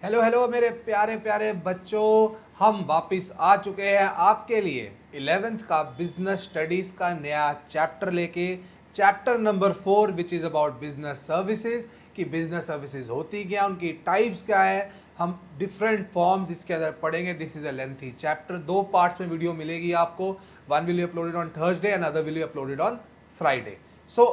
Hello hello मेरे प्यारे प्यारे बच्चों, हम वापस आ चुके हैं आपके लिए 11th का बिजनेस स्टडीज का नया चैप्टर लेके। Chapter number 4 which is about business services कि बिजनेस सर्विसेज होती क्या, उनकी टाइप्स क्या है, हम डिफरेंट फॉर्म्स इसके अंदर पढ़ेंगे। This is a lengthy chapter, 2 parts में वीडियो मिलेगी आपको। One will be uploaded on Thursday and other will be uploaded on Friday. So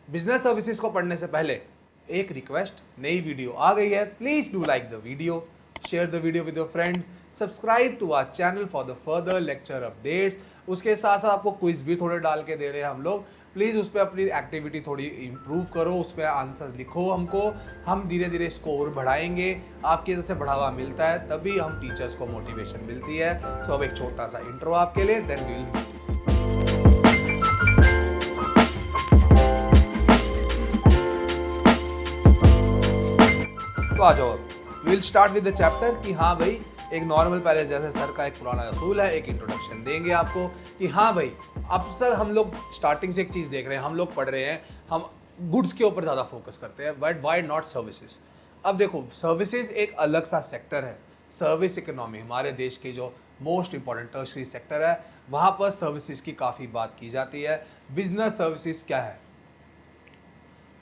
business services को पढ़ने से पहले एक रिक्वेस्ट, नई वीडियो आ गई है, please do like the video, share the video with your friends, subscribe to our channel for the further lecture updates. उसके साथ साथ आपको क्विज भी थोड़े डाल के दे रहे हैं हम लोग, प्लीज़ उस पर अपनी एक्टिविटी थोड़ी इंप्रूव करो, उस पर आंसर्स लिखो हमको, हम धीरे धीरे स्कोर बढ़ाएंगे। आपकी तरफ से बढ़ावा मिलता है तभी हम टीचर्स को मोटिवेशन मिलती है। सो अब एक छोटा सा इंट्रो आपके लिए, देन वी विल। तो आ जाओ, will start with the chapter कि हाँ भाई, एक नॉर्मल पहले जैसे सर का एक पुराना असूल है, एक इंट्रोडक्शन देंगे आपको कि हाँ भाई, अब सर हम लोग स्टार्टिंग से एक चीज़ देख रहे हैं, हम लोग पढ़ रहे हैं, हम गुड्स के ऊपर ज़्यादा फोकस करते हैं, बट वाई नॉट सर्विसेज। अब देखो, सर्विसेज एक अलग सा सेक्टर है। सर्विस इकोनॉमी हमारे देश की जो मोस्ट इंपॉर्टेंट टर्शरी सेक्टर है, वहाँ पर सर्विसेज की काफ़ी बात की जाती है। बिजनेस सर्विसेज क्या है?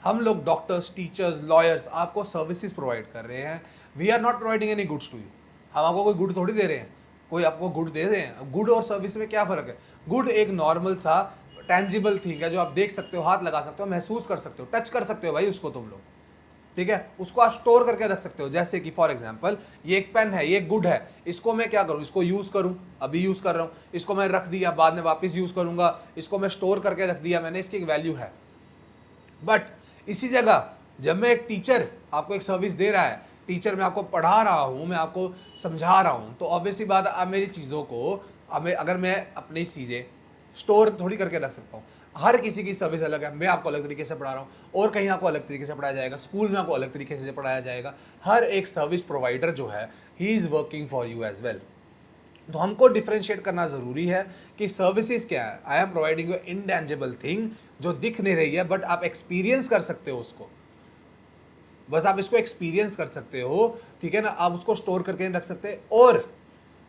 हम लोग डॉक्टर्स, टीचर्स, लॉयर्स आपको सर्विसेज प्रोवाइड कर रहे हैं। We are not providing any goods to you. हम आपको कोई गुड थोड़ी दे रहे हैं, कोई आपको गुड दे रहे हैं। गुड और सर्विस में क्या फ़र्क है? गुड एक नॉर्मल सा टेंजिबल थिंग है जो आप देख सकते हो, हाथ लगा सकते हो, महसूस कर सकते हो, टच कर सकते हो भाई उसको तुम लोग, ठीक है? उसको आप स्टोर करके रख सकते हो। जैसे कि फॉर एग्जांपल ये एक पेन है, ये गुड है, इसको मैं क्या करूं? इसको यूज़ करूं, अभी यूज़ कर रहा हूं, इसको मैं रख दिया, बाद में वापस यूज़ करूंगा, इसको मैं स्टोर करके रख दिया मैंने, इसकी एक वैल्यू है। बट इसी जगह जब मैं एक टीचर आपको एक सर्विस दे रहा है, टीचर मैं आपको पढ़ा रहा हूँ, मैं आपको समझा रहा हूँ, तो ऑब्वियसली बात है, अब मेरी चीज़ों को, अब अगर मैं अपनी चीज़ें स्टोर थोड़ी करके रख सकता हूँ। हर किसी की सर्विस अलग है, मैं आपको अलग तरीके से पढ़ा रहा हूँ और कहीं आपको अलग तरीके से पढ़ाया जाएगा, स्कूल में आपको अलग तरीके से पढ़ाया जाएगा। हर एक सर्विस प्रोवाइडर जो है, he is working for you as well. तो हमको डिफ्रेंशिएट करना ज़रूरी है कि सर्विसेज क्या है। I am providing you intangible thing जो दिख नहीं रही है, बट आप एक्सपीरियंस कर सकते हो उसको, बस आप इसको एक्सपीरियंस कर सकते हो, ठीक है ना? आप उसको स्टोर करके नहीं रख सकते और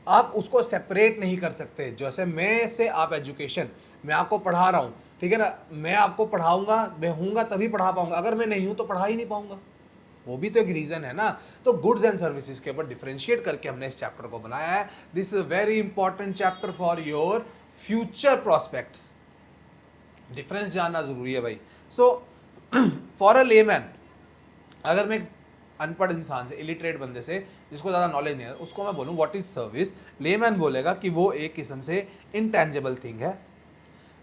आप उसको सेपरेट नहीं कर सकते। जैसे मैं से आप एजुकेशन, मैं आपको पढ़ा रहा हूँ, ठीक है ना? मैं आपको पढ़ाऊंगा, मैं हूँगा तभी पढ़ा पाऊंगा, अगर मैं नहीं हूँ तो पढ़ा ही नहीं पाऊंगा। वो भी तो एक रीजन है ना। तो गुड्स एंड सर्विसेज के ऊपर डिफरेंशिएट करके हमने इस चैप्टर को बनाया है। This is a very important chapter for your future prospects. Difference जानना जरूरी है भाई। सो फॉर अ लेमैन, अगर मैं अनपढ़ इंसान से, इलिटरेट बंदे से, जिसको ज़्यादा नॉलेज नहीं है, उसको मैं बोलूँ व्हाट इज सर्विस, लेमैन बोलेगा कि वो एक किस्म से इनटेंजिबल थिंग है।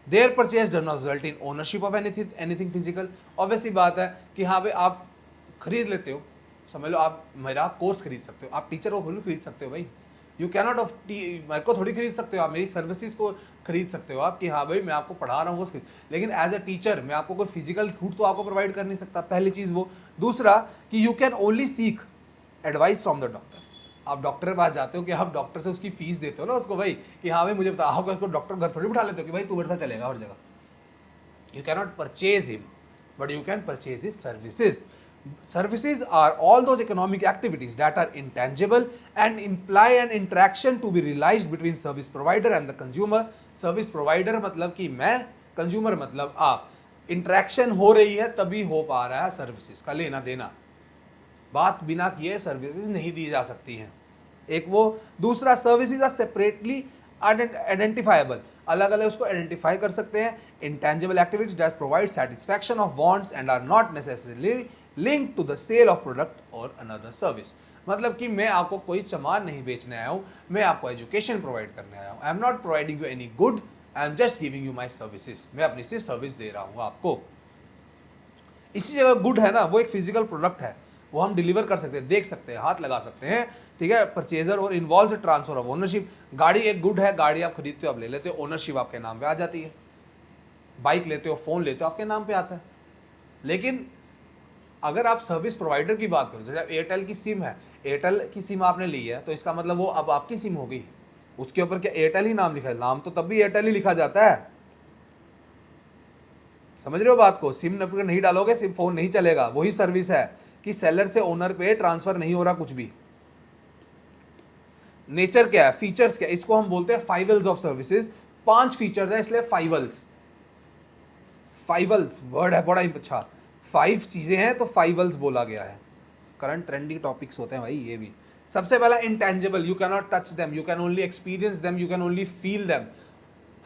Their purchase does not result in ownership of anything anything physical. Obviously बात है कि हाँ भाई, आप खरीद लेते हो, समझ लो आप मेरा कोर्स खरीद सकते हो, आप टीचर को खरीद सकते हो भाई। यू कैनॉट ऑफ मेरे को थोड़ी खरीद सकते हो, आप मेरी सर्विसेज को खरीद सकते हो आप कि हाँ भाई मैं आपको पढ़ा रहा हूँ वो। लेकिन एज अ टीचर मैं आपको कोई फिजिकल गुड तो आपको प्रोवाइड कर नहीं सकता, पहली चीज़ वो। दूसरा कि you can only seek advice from the doctor. आप डॉक्टर के पास जाते हो कि आप डॉक्टर से उसकी फीस देते हो ना उसको भाई, कि हाँ भाई मुझे बता, आप उसको डॉक्टर घर थोड़ी बिठा लेते हो कि भाई तू मेरे साथ चलेगा हर जगह। You cannot purchase him, but you can purchase his services. Services are all those economic activities that are intangible and imply an interaction to be realized between service provider and the consumer. Service provider मतलब कि मैं, consumer मतलब आप। Interaction हो रही है तभी हो पा रहा है सर्विसेज का लेना देना। बात बिना किए सर्विसेज नहीं दी जा सकती हैं, एक वो। दूसरा, सर्विसेज आर सेपरेटली आइडेंटिफाइबल, अलग अलग उसको आइडेंटिफाई कर सकते हैं। Intangible activities that provide satisfaction of wants and are not necessarily linked to the sale of product और अनदर सर्विस। मतलब कि मैं आपको कोई सामान नहीं बेचने आया हूँ, मैं आपको एजुकेशन प्रोवाइड करने आया हूँ। I am not providing you any good, I am just giving you my services. मैं अपनी सिर्फ सर्विस दे रहा हूँ आपको। इसी जगह गुड है ना, वो एक फिजिकल प्रोडक्ट है, वो हम डिलीवर कर सकते हैं, देख सकते हैं, हाथ लगा सकते हैं, ठीक है? परचेजर और इन्वॉल्व ट्रांसफर ऑफ ओनरशिप। गाड़ी एक गुड है, गाड़ी आप खरीदते हो, आप ले लेते हो, ओनरशिप आपके नाम पे आ जाती है। बाइक लेते हो, फोन लेते हो, आपके नाम पे आता है। लेकिन अगर आप सर्विस प्रोवाइडर की बात करो, जैसे एयरटेल की सिम है, एयरटेल की सिम आपने ली है तो इसका मतलब वो अब आपकी सिम हो गई, उसके ऊपर क्या एयरटेल ही नाम लिखा है? नाम तो तब भी एयरटेल ही लिखा जाता है। समझ रहे हो बात को? सिम नंबर नहीं डालोगे सिम फोन नहीं चलेगा। वही सर्विस है कि सेलर से ओनर पे ट्रांसफर नहीं हो रहा कुछ भी, नेचर क्या है, फीचर्स क्या है, इसको हम बोलते हैं फाइवल्स ऑफ सर्विसेज। 5 फीचर्स हैं इसलिए फाइवल्स। फाइवल्स वर्ड है बड़ा ही अच्छा, 5 चीजें हैं तो फाइवल्स बोला गया है। करंट ट्रेंडिंग टॉपिक्स होते हैं भाई ये भी। सबसे पहला intangible, you can not touch them, you can only experience them, you can only feel them.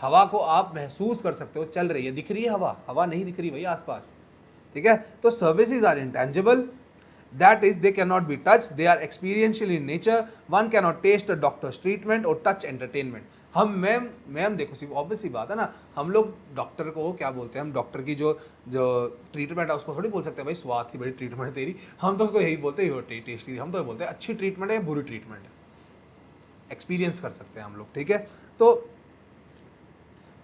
हवा को आप महसूस कर सकते हो, चल रही है, दिख रही है हवा, हवा नहीं दिख रही भाई आसपास, ठीक है। तो services are intangible, that is they cannot be touched, they are experiential in nature, one cannot taste a doctor's treatment or touch entertainment। हम मैम देखो सिर्फ ऑब्वियस सी बात है ना, हम लोग डॉक्टर को क्या बोलते हैं, हम डॉक्टर की जो जो ट्रीटमेंट है उसको थोड़ी बोल सकते हैं भाई स्वाद की बड़ी ट्रीटमेंट है तेरी, हम तो उसको यही बोलते हैं टेस्टी, हम तो बोलते हैं अच्छी ट्रीटमेंट है या बुरी ट्रीटमेंट है, एक्सपीरियंस कर सकते हैं हम लोग, ठीक है। तो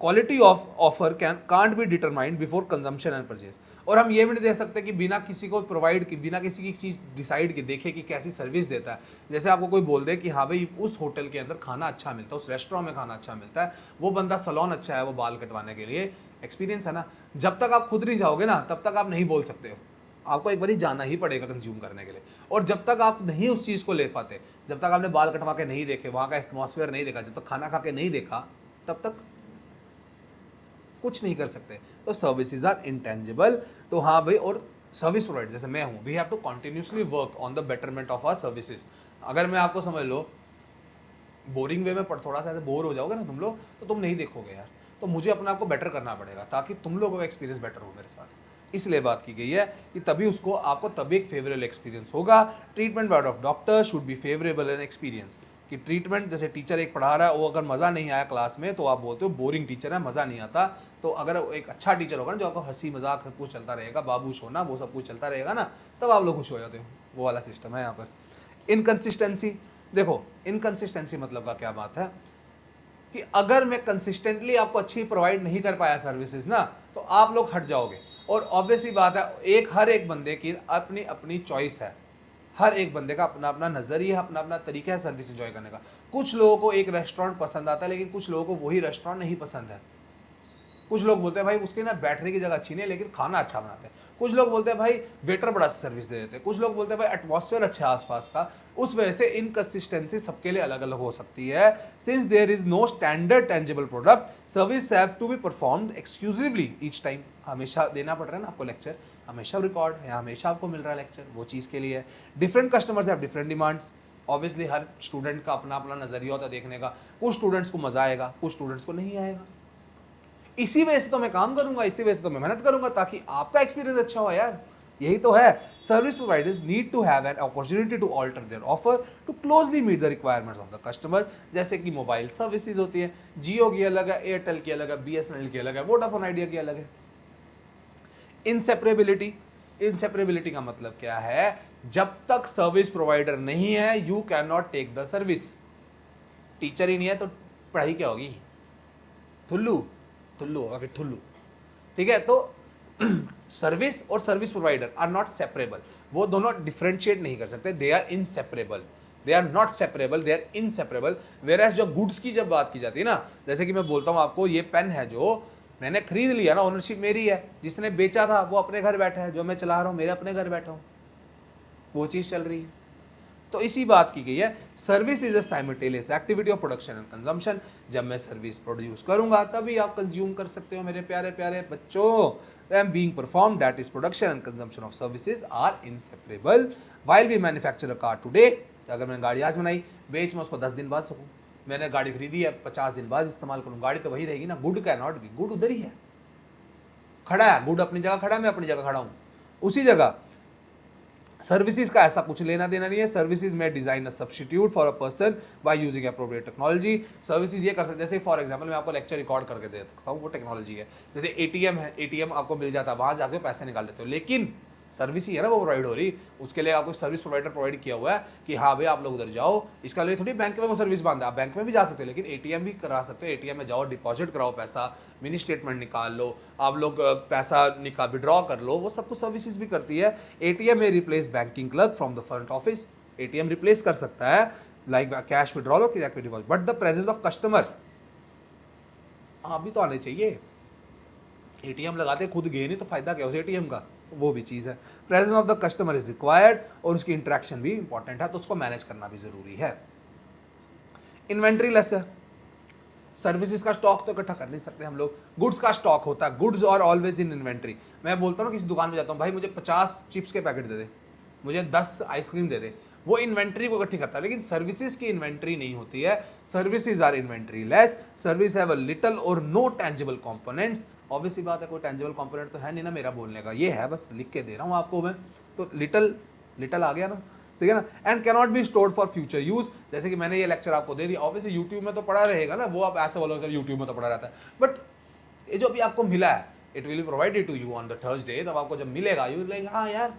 quality of offer can't be determined before consumption and purchase. और हम ये भी नहीं दे सकते कि बिना किसी को प्रोवाइड की, बिना किसी की चीज़ डिसाइड की देखे कि कैसी सर्विस देता है। जैसे आपको कोई बोल दे कि हाँ भाई उस होटल के अंदर खाना अच्छा मिलता है, उस रेस्टोरेंट में खाना अच्छा मिलता है, वो बंदा सलोन अच्छा है, वो बाल कटवाने के लिए, एक्सपीरियंस है ना। जब तक आप खुद नहीं जाओगे ना तब तक आप नहीं बोल सकते हो, आपको एक बार ही जाना ही पड़ेगा कंज्यूम करने के लिए। और जब तक आप नहीं उस चीज़ को ले पाते, जब तक आपने बाल कटवा के नहीं देखे, वहाँ का एटमॉस्फेयर नहीं देखा, जब तक खाना खा के नहीं देखा, तब तक कुछ नहीं कर सकते। तो सर्विसेज आर इंटेंजिबल। तो हाँ भाई, और सर्विस प्रोवाइडर जैसे मैं हूँ, we have to continuously work on the betterment of our services. अगर मैं आपको समझ लो बोरिंग वे में थोड़ा सा ऐसे बोर हो जाओगे ना तुम लोग, तो तुम नहीं देखोगे यार, तो मुझे अपने आप को बेटर करना पड़ेगा ताकि तुम लोगों का एक्सपीरियंस बेटर हो मेरे साथ। इसलिए बात की गई है कि तभी उसको आपको तभी एक फेवरेबल एक्सपीरियंस होगा। Treatment bye of doctor should be favourable and experience. कि ट्रीटमेंट जैसे टीचर एक पढ़ा रहा है, वो अगर मज़ा नहीं आया क्लास में तो आप बोलते हो बोरिंग टीचर है, मज़ा नहीं आता। तो अगर एक अच्छा टीचर होगा ना, जो आपको हंसी मजाक सब कुछ चलता रहेगा, बाबू सोना वो सब कुछ चलता रहेगा ना, तब आप लोग खुश हो जाते हो। वो वाला सिस्टम है यहाँ पर। इनकंसिस्टेंसी, देखो इनकंसिस्टेंसी मतलब का क्या बात है कि अगर मैं कंसिस्टेंटली आपको अच्छी प्रोवाइड नहीं कर पाया सर्विसेज ना, तो आप लोग हट जाओगे। और ऑब्वियसली बात है, हर एक बंदे की अपनी अपनी चॉइस है, हर एक बंदे का अपना अपना नजरिया, अपना अपना तरीका है सर्विस एंजॉय करने का। कुछ लोगों को एक रेस्टोरेंट पसंद आता है, लेकिन कुछ लोगों को वही रेस्टोरेंट नहीं पसंद है। कुछ लोग बोलते हैं भाई उसकी ना बैठने की जगह अच्छी नहीं है लेकिन खाना अच्छा बनाते हैं। कुछ लोग बोलते हैं भाई वेटर बड़ा सर्विस दे देते हैं। कुछ लोग बोलते हैं भाई एटमॉस्फेयर अच्छा है आसपास का। उस वजह से इनकंसिस्टेंसी सबके लिए अलग अलग हो सकती है। Since there is no standard tangible product, service have to be performed exclusively each time. हमेशा देना पड़ रहा है ना आपको लेक्चर, हमेशा रिकॉर्ड है, हमेशा आपको मिल रहा है लेक्चर, वो चीज़ के लिए है। Different customers have different demands. Obviously her student का अपना अपना नजरिया होता है देखने का। कुछ स्टूडेंट्स को मजा आएगा, कुछ स्टूडेंट्स को नहीं आएगा। इसी वजह से तो मैं काम करूंगा, इसी वजह से तो मैं मेहनत करूंगा ताकि आपका एक्सपीरियंस अच्छा हो यार। यही तो है। Service providers need to have an opportunity to alter their offer to closely meet the requirements of the customer. जैसे कि मोबाइल सर्विसेज होती है, जियो की अलग है, एयरटेल की अलग है, बीएसएनएल की अलग है, वोडाफोन आइडिया की अलग है। इंसेपरेबिलिटी, इंसेपरेबिलिटी का मतलब क्या है, जब तक सर्विस प्रोवाइडर नहीं है you can not take the service. Teacher ही नहीं है तो पढ़ाई क्या होगी, ठुल्लू ठुल्लू होगा फिर ठुल्लू, ठीक है। तो सर्विस और service provider are not separable, वो दोनों डिफरेंशिएट नहीं कर सकते, they are inseparable, they are not separable, they are inseparable. Whereas जो गुड्स की जब बात की जाती है ना, जैसे कि मैं बोलता हूँ आपको ये पेन है जो मैंने खरीद लिया ना, ओनरशिप मेरी है, जिसने बेचा था वो अपने घर बैठा है, जो मैं चला रहा हूँ मेरे अपने घर बैठा हूँ, वो चीज़ चल रही है। तो इसी बात की गई है, service is a simultaneous activity of production and consumption. जब मैं सर्विस प्रोड्यूस करूंगा तभी आप कंज्यूम कर सकते हो मेरे प्यारे प्यारे बच्चों। Am being perform that is production and consumption of services are inseparable. While we manufacture a car today, अगर मैंने गाड़ी आज बनाई, बेच मैं उसको 10 दिन बाद सकूँ। मैंने गाड़ी खरीदी है 50 दिन बाद इस्तेमाल करूँ, गाड़ी तो वही रहेगी ना। Good can not B, good उधर ही है, खड़ा है, गुड अपनी जगह खड़ा है, मैं अपनी जगह खड़ा हूँ उसी जगह। सर्विसेज का ऐसा कुछ लेना देना नहीं है। सर्विसेज में design a substitute for a person by using appropriate technology. Services ये कर सकते हैं, जैसे फॉर एग्जांपल मैं आपको लेक्चर रिकॉर्ड करके दे सकता हूँ, वो टेक्नोलॉजी है। जैसे एटीएम है, एटीएम आपको मिल जाता है, वहां जाके पैसे निकाल लेते हो, लेकिन सर्विस ही है ना वो प्रोवाइड हो रही। उसके लिए आपको सर्विस प्रोवाइडर प्रोवाइड किया हुआ है कि हाँ भाई आप लोग उधर जाओ, इसका लिए थोड़ी बैंक में वो सर्विस बांधा। आप बैंक में भी जा सकते हो, लेकिन एटीएम भी करा सकते हो। एटीएम में जाओ, डिपॉजिट कराओ पैसा, मिनी स्टेटमेंट निकाल लो, आप लोग पैसा निकाल विड्रॉ कर लो, वो सब कुछ सर्विसेज भी करती है। एटीएम में replace banking clerk from the front office, ATM replace कर सकता है लाइक कैश विड्रॉल और deposit, but the presence of customer आप भी तो आने चाहिए। एटीएम लगाते खुद गए नहीं तो फायदा क्या उस एटीएम का, वो भी चीज़ है। Presence of the customer is required, और उसकी इंटरेक्शन भी इंपॉर्टेंट है, तो उसको मैनेज करना भी जरूरी है। इन्वेंट्री लेस है, सर्विसेज का स्टॉक तो इकट्ठा कर नहीं सकते हम लोग, गुड्स का स्टॉक होता है, गुड्स और ऑलवेज इन इन्वेंट्री। मैं बोलता हूँ ना किसी दुकान में जाता हूँ, भाई मुझे 50 चिप्स के पैकेट दे दे, मुझे 10 आइसक्रीम दे दे, वो इन्वेंट्री को इकट्ठी करता है। लेकिन सर्विसेज की इन्वेंट्री नहीं होती है, services are inventory less, service have a little or no tangible components. Obviously बात है, कोई टेंजिबल कंपोनेंट तो है नहीं ना मेरा बोलने का, ये है बस लिख के दे रहा हूँ आपको मैं, तो लिटल लिटल आ गया ना, ठीक है ना। And cannot be stored for future use, जैसे कि मैंने ये लेक्चर आपको दे दिया, ऑब्वियसली यूट्यूब में तो पड़ा रहेगा ना, वो आप ऐसे बोलोगे यूट्यूब में तो पड़ा रहता है, बट ये जो भी आपको मिला है it will be provided to you on the Thursday, तब आपको जब मिलेगा यू लाइक हाँ यार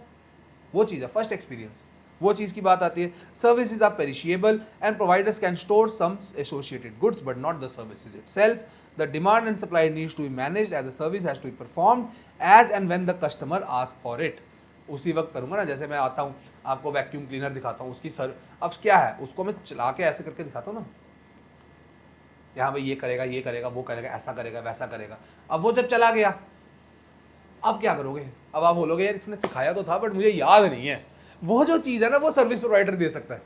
वो चीज़ है, फर्स्ट एक्सपीरियंस, वो चीज़ की बात आती है। Services are perishable and providers can store some associated goods but not the services itself. The demand and supply needs to be managed as the service has to be performed as and when the customer ask for it. उसी वक्त करूंगा ना, जैसे मैं आता हूँ आपको vacuum cleaner दिखाता हूँ, उसकी सर अब क्या है, उसको मैं चला के ऐसे करके दिखाता हूँ ना, यहाँ भाई ये करेगा वो करेगा, ऐसा करेगा वैसा करेगा। अब वो जब चला गया अब क्या करोगे, अब आप बोलोगे यार इसने सिखाया तो था बट मुझे याद नहीं है। वो जो चीज़ है ना वो सर्विस प्रोवाइडर दे सकता है।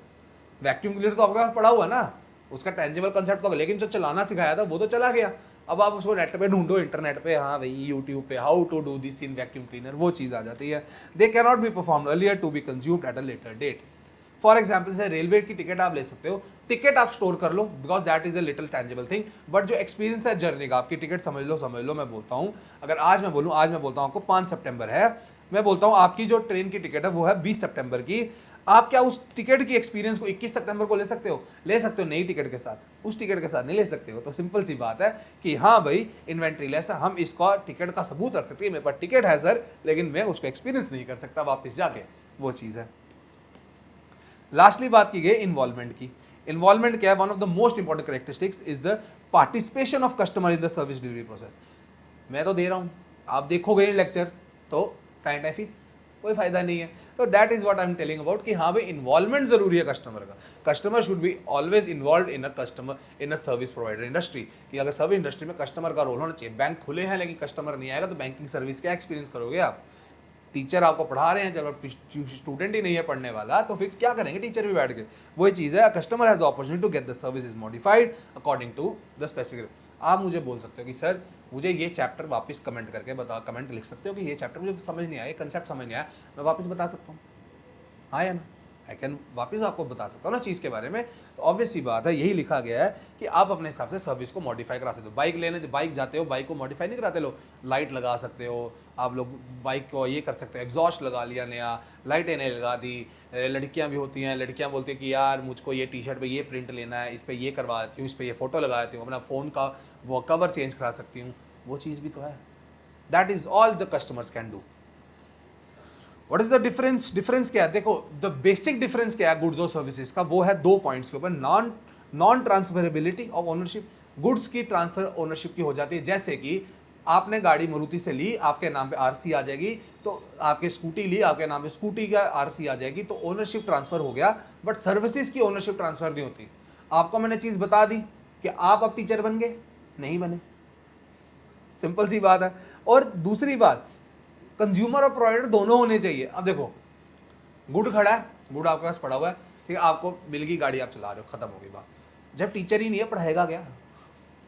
वैक्यूम क्लीनर तो आपके पास पड़ा हुआ ना, उसका टेंजिबल कंसेप्ट तो, लेकिन जो चलाना सिखाया था वो तो चला गया। अब आप उसको नेट पे ढूंढो, इंटरनेट पे, हाँ भाई यूट्यूब पे how to do this in vacuum cleaner, वो चीज़ आ जाती है। They can not be perform earlier to be consumed at a later date. For example से रेलवे की टिकट आप ले सकते हो, टिकट आप स्टोर कर लो because that is a little tangible thing, but जो एक्सपीरियंस है जर्नी का, आपकी टिकट समझ लो मैं बोलता हूँ, अगर आज मैं बोलता हूँ आपको 5 सितंबर है, मैं बोलता हूँ आपकी जो ट्रेन की टिकट है वो है 20 सितंबर की, आप क्या उस टिकट की एक्सपीरियंस को 21 सितंबर को ले सकते हो? नई टिकट के साथ, उस टिकट के साथ नहीं ले सकते हो। तो सिंपल सी बात है कि हाँ भाई इन्वेंट्री लेस है, हम इसका टिकट का सबूत रख सकते हैं, मेरे पास टिकट है सर लेकिन मैं उसको एक्सपीरियंस नहीं कर सकता वापस जाके, वो चीज़ है। लास्टली बात की गई इन्वॉल्वमेंट की। इन्वॉल्वमेंट क्या है? One of the most important characteristics is the participation of customer in the service delivery process. मैं तो दे रहा हूँ, आप देखोगे नहीं लेक्चर तो काइंड ऑफ फीस, कोई फायदा नहीं है। तो that is what I am telling about कि हाँ भाई इन्वॉल्वमेंट जरूरी है कस्टमर का। Customer should be always involve in a service provider industry, कि अगर सर्विस इंडस्ट्री में कस्टमर का रोल होना चाहिए। बैंक खुले हैं लेकिन कस्टमर नहीं आएगा तो बैंकिंग सर्विस क्या एक्सपीरियंस करोगे आप? टीचर आपको पढ़ा रहे हैं, जब स्टूडेंट ही नहीं है पढ़ने वाला तो फिर क्या करेंगे टीचर भी बैठ के? वही चीज़ है, customer has the opportunity to get the service modified according to the specific. आप मुझे बोल सकते हो कि सर मुझे ये चैप्टर वापस कमेंट करके बता, कमेंट लिख सकते हो कि ये चैप्टर मुझे समझ नहीं आया, कंसेप्ट समझ नहीं आया, मैं वापस बता सकता हूँ, हाँ या ना? आई कैन वापस आपको बता सकता हूँ ना चीज़ के बारे में। तो ऑब्वियस सी बात है, यही लिखा गया है कि आप अपने हिसाब से सर्विस को मॉडिफाई करा सकते हो। बाइक लेने जब बाइक जाते हो, बाइक को मॉडिफाई नहीं कराते लोग, लाइट लगा सकते हो आप लोग, बाइक को ये कर सकते हो, एग्जॉस्ट लगा लिया नया, लाइटें नहीं लगा दी। लड़कियां भी होती हैं, लड़कियां बोलती हैं कि यार मुझको ये टी शर्ट पे ये प्रिंट लेना है, इस पर ये करवा देती हूँ, इस पर ये फ़ोटो लगा देती हूँ, अपना फ़ोन का वो कवर चेंज करा सकती हूँ, वो चीज़ भी तो है। That is all the customers can do. What is the difference? Difference क्या है? देखो द बेसिक डिफरेंस क्या है गुड्स और सर्विसेज का, वो है 2 पॉइंट्स के ऊपर। Non transferability of ownership, goods की ट्रांसफर ओनरशिप की हो जाती है। जैसे कि आपने गाड़ी मारुति से ली, आपके नाम पे आरसी आ जाएगी, तो आपके स्कूटी ली, आपके नाम पे स्कूटी का आरसी आ जाएगी, तो ओनरशिप ट्रांसफर हो गया। बट सर्विसेज की ओनरशिप ट्रांसफर नहीं होती। आपको मैंने चीज बता दी कि आप अब टीचर बन गए, नहीं बने, सिंपल सी बात है। और दूसरी बात, कंज्यूमर और प्रोवाइडर दोनों होने चाहिए। अब देखो गुड खड़ा है, गुड आपके पास पड़ा हुआ है, ठीक है, आपको मिल गई गाड़ी, आप चला रहे हो, खत्म हो गई बात। जब टीचर ही नहीं है पढ़ाएगा क्या?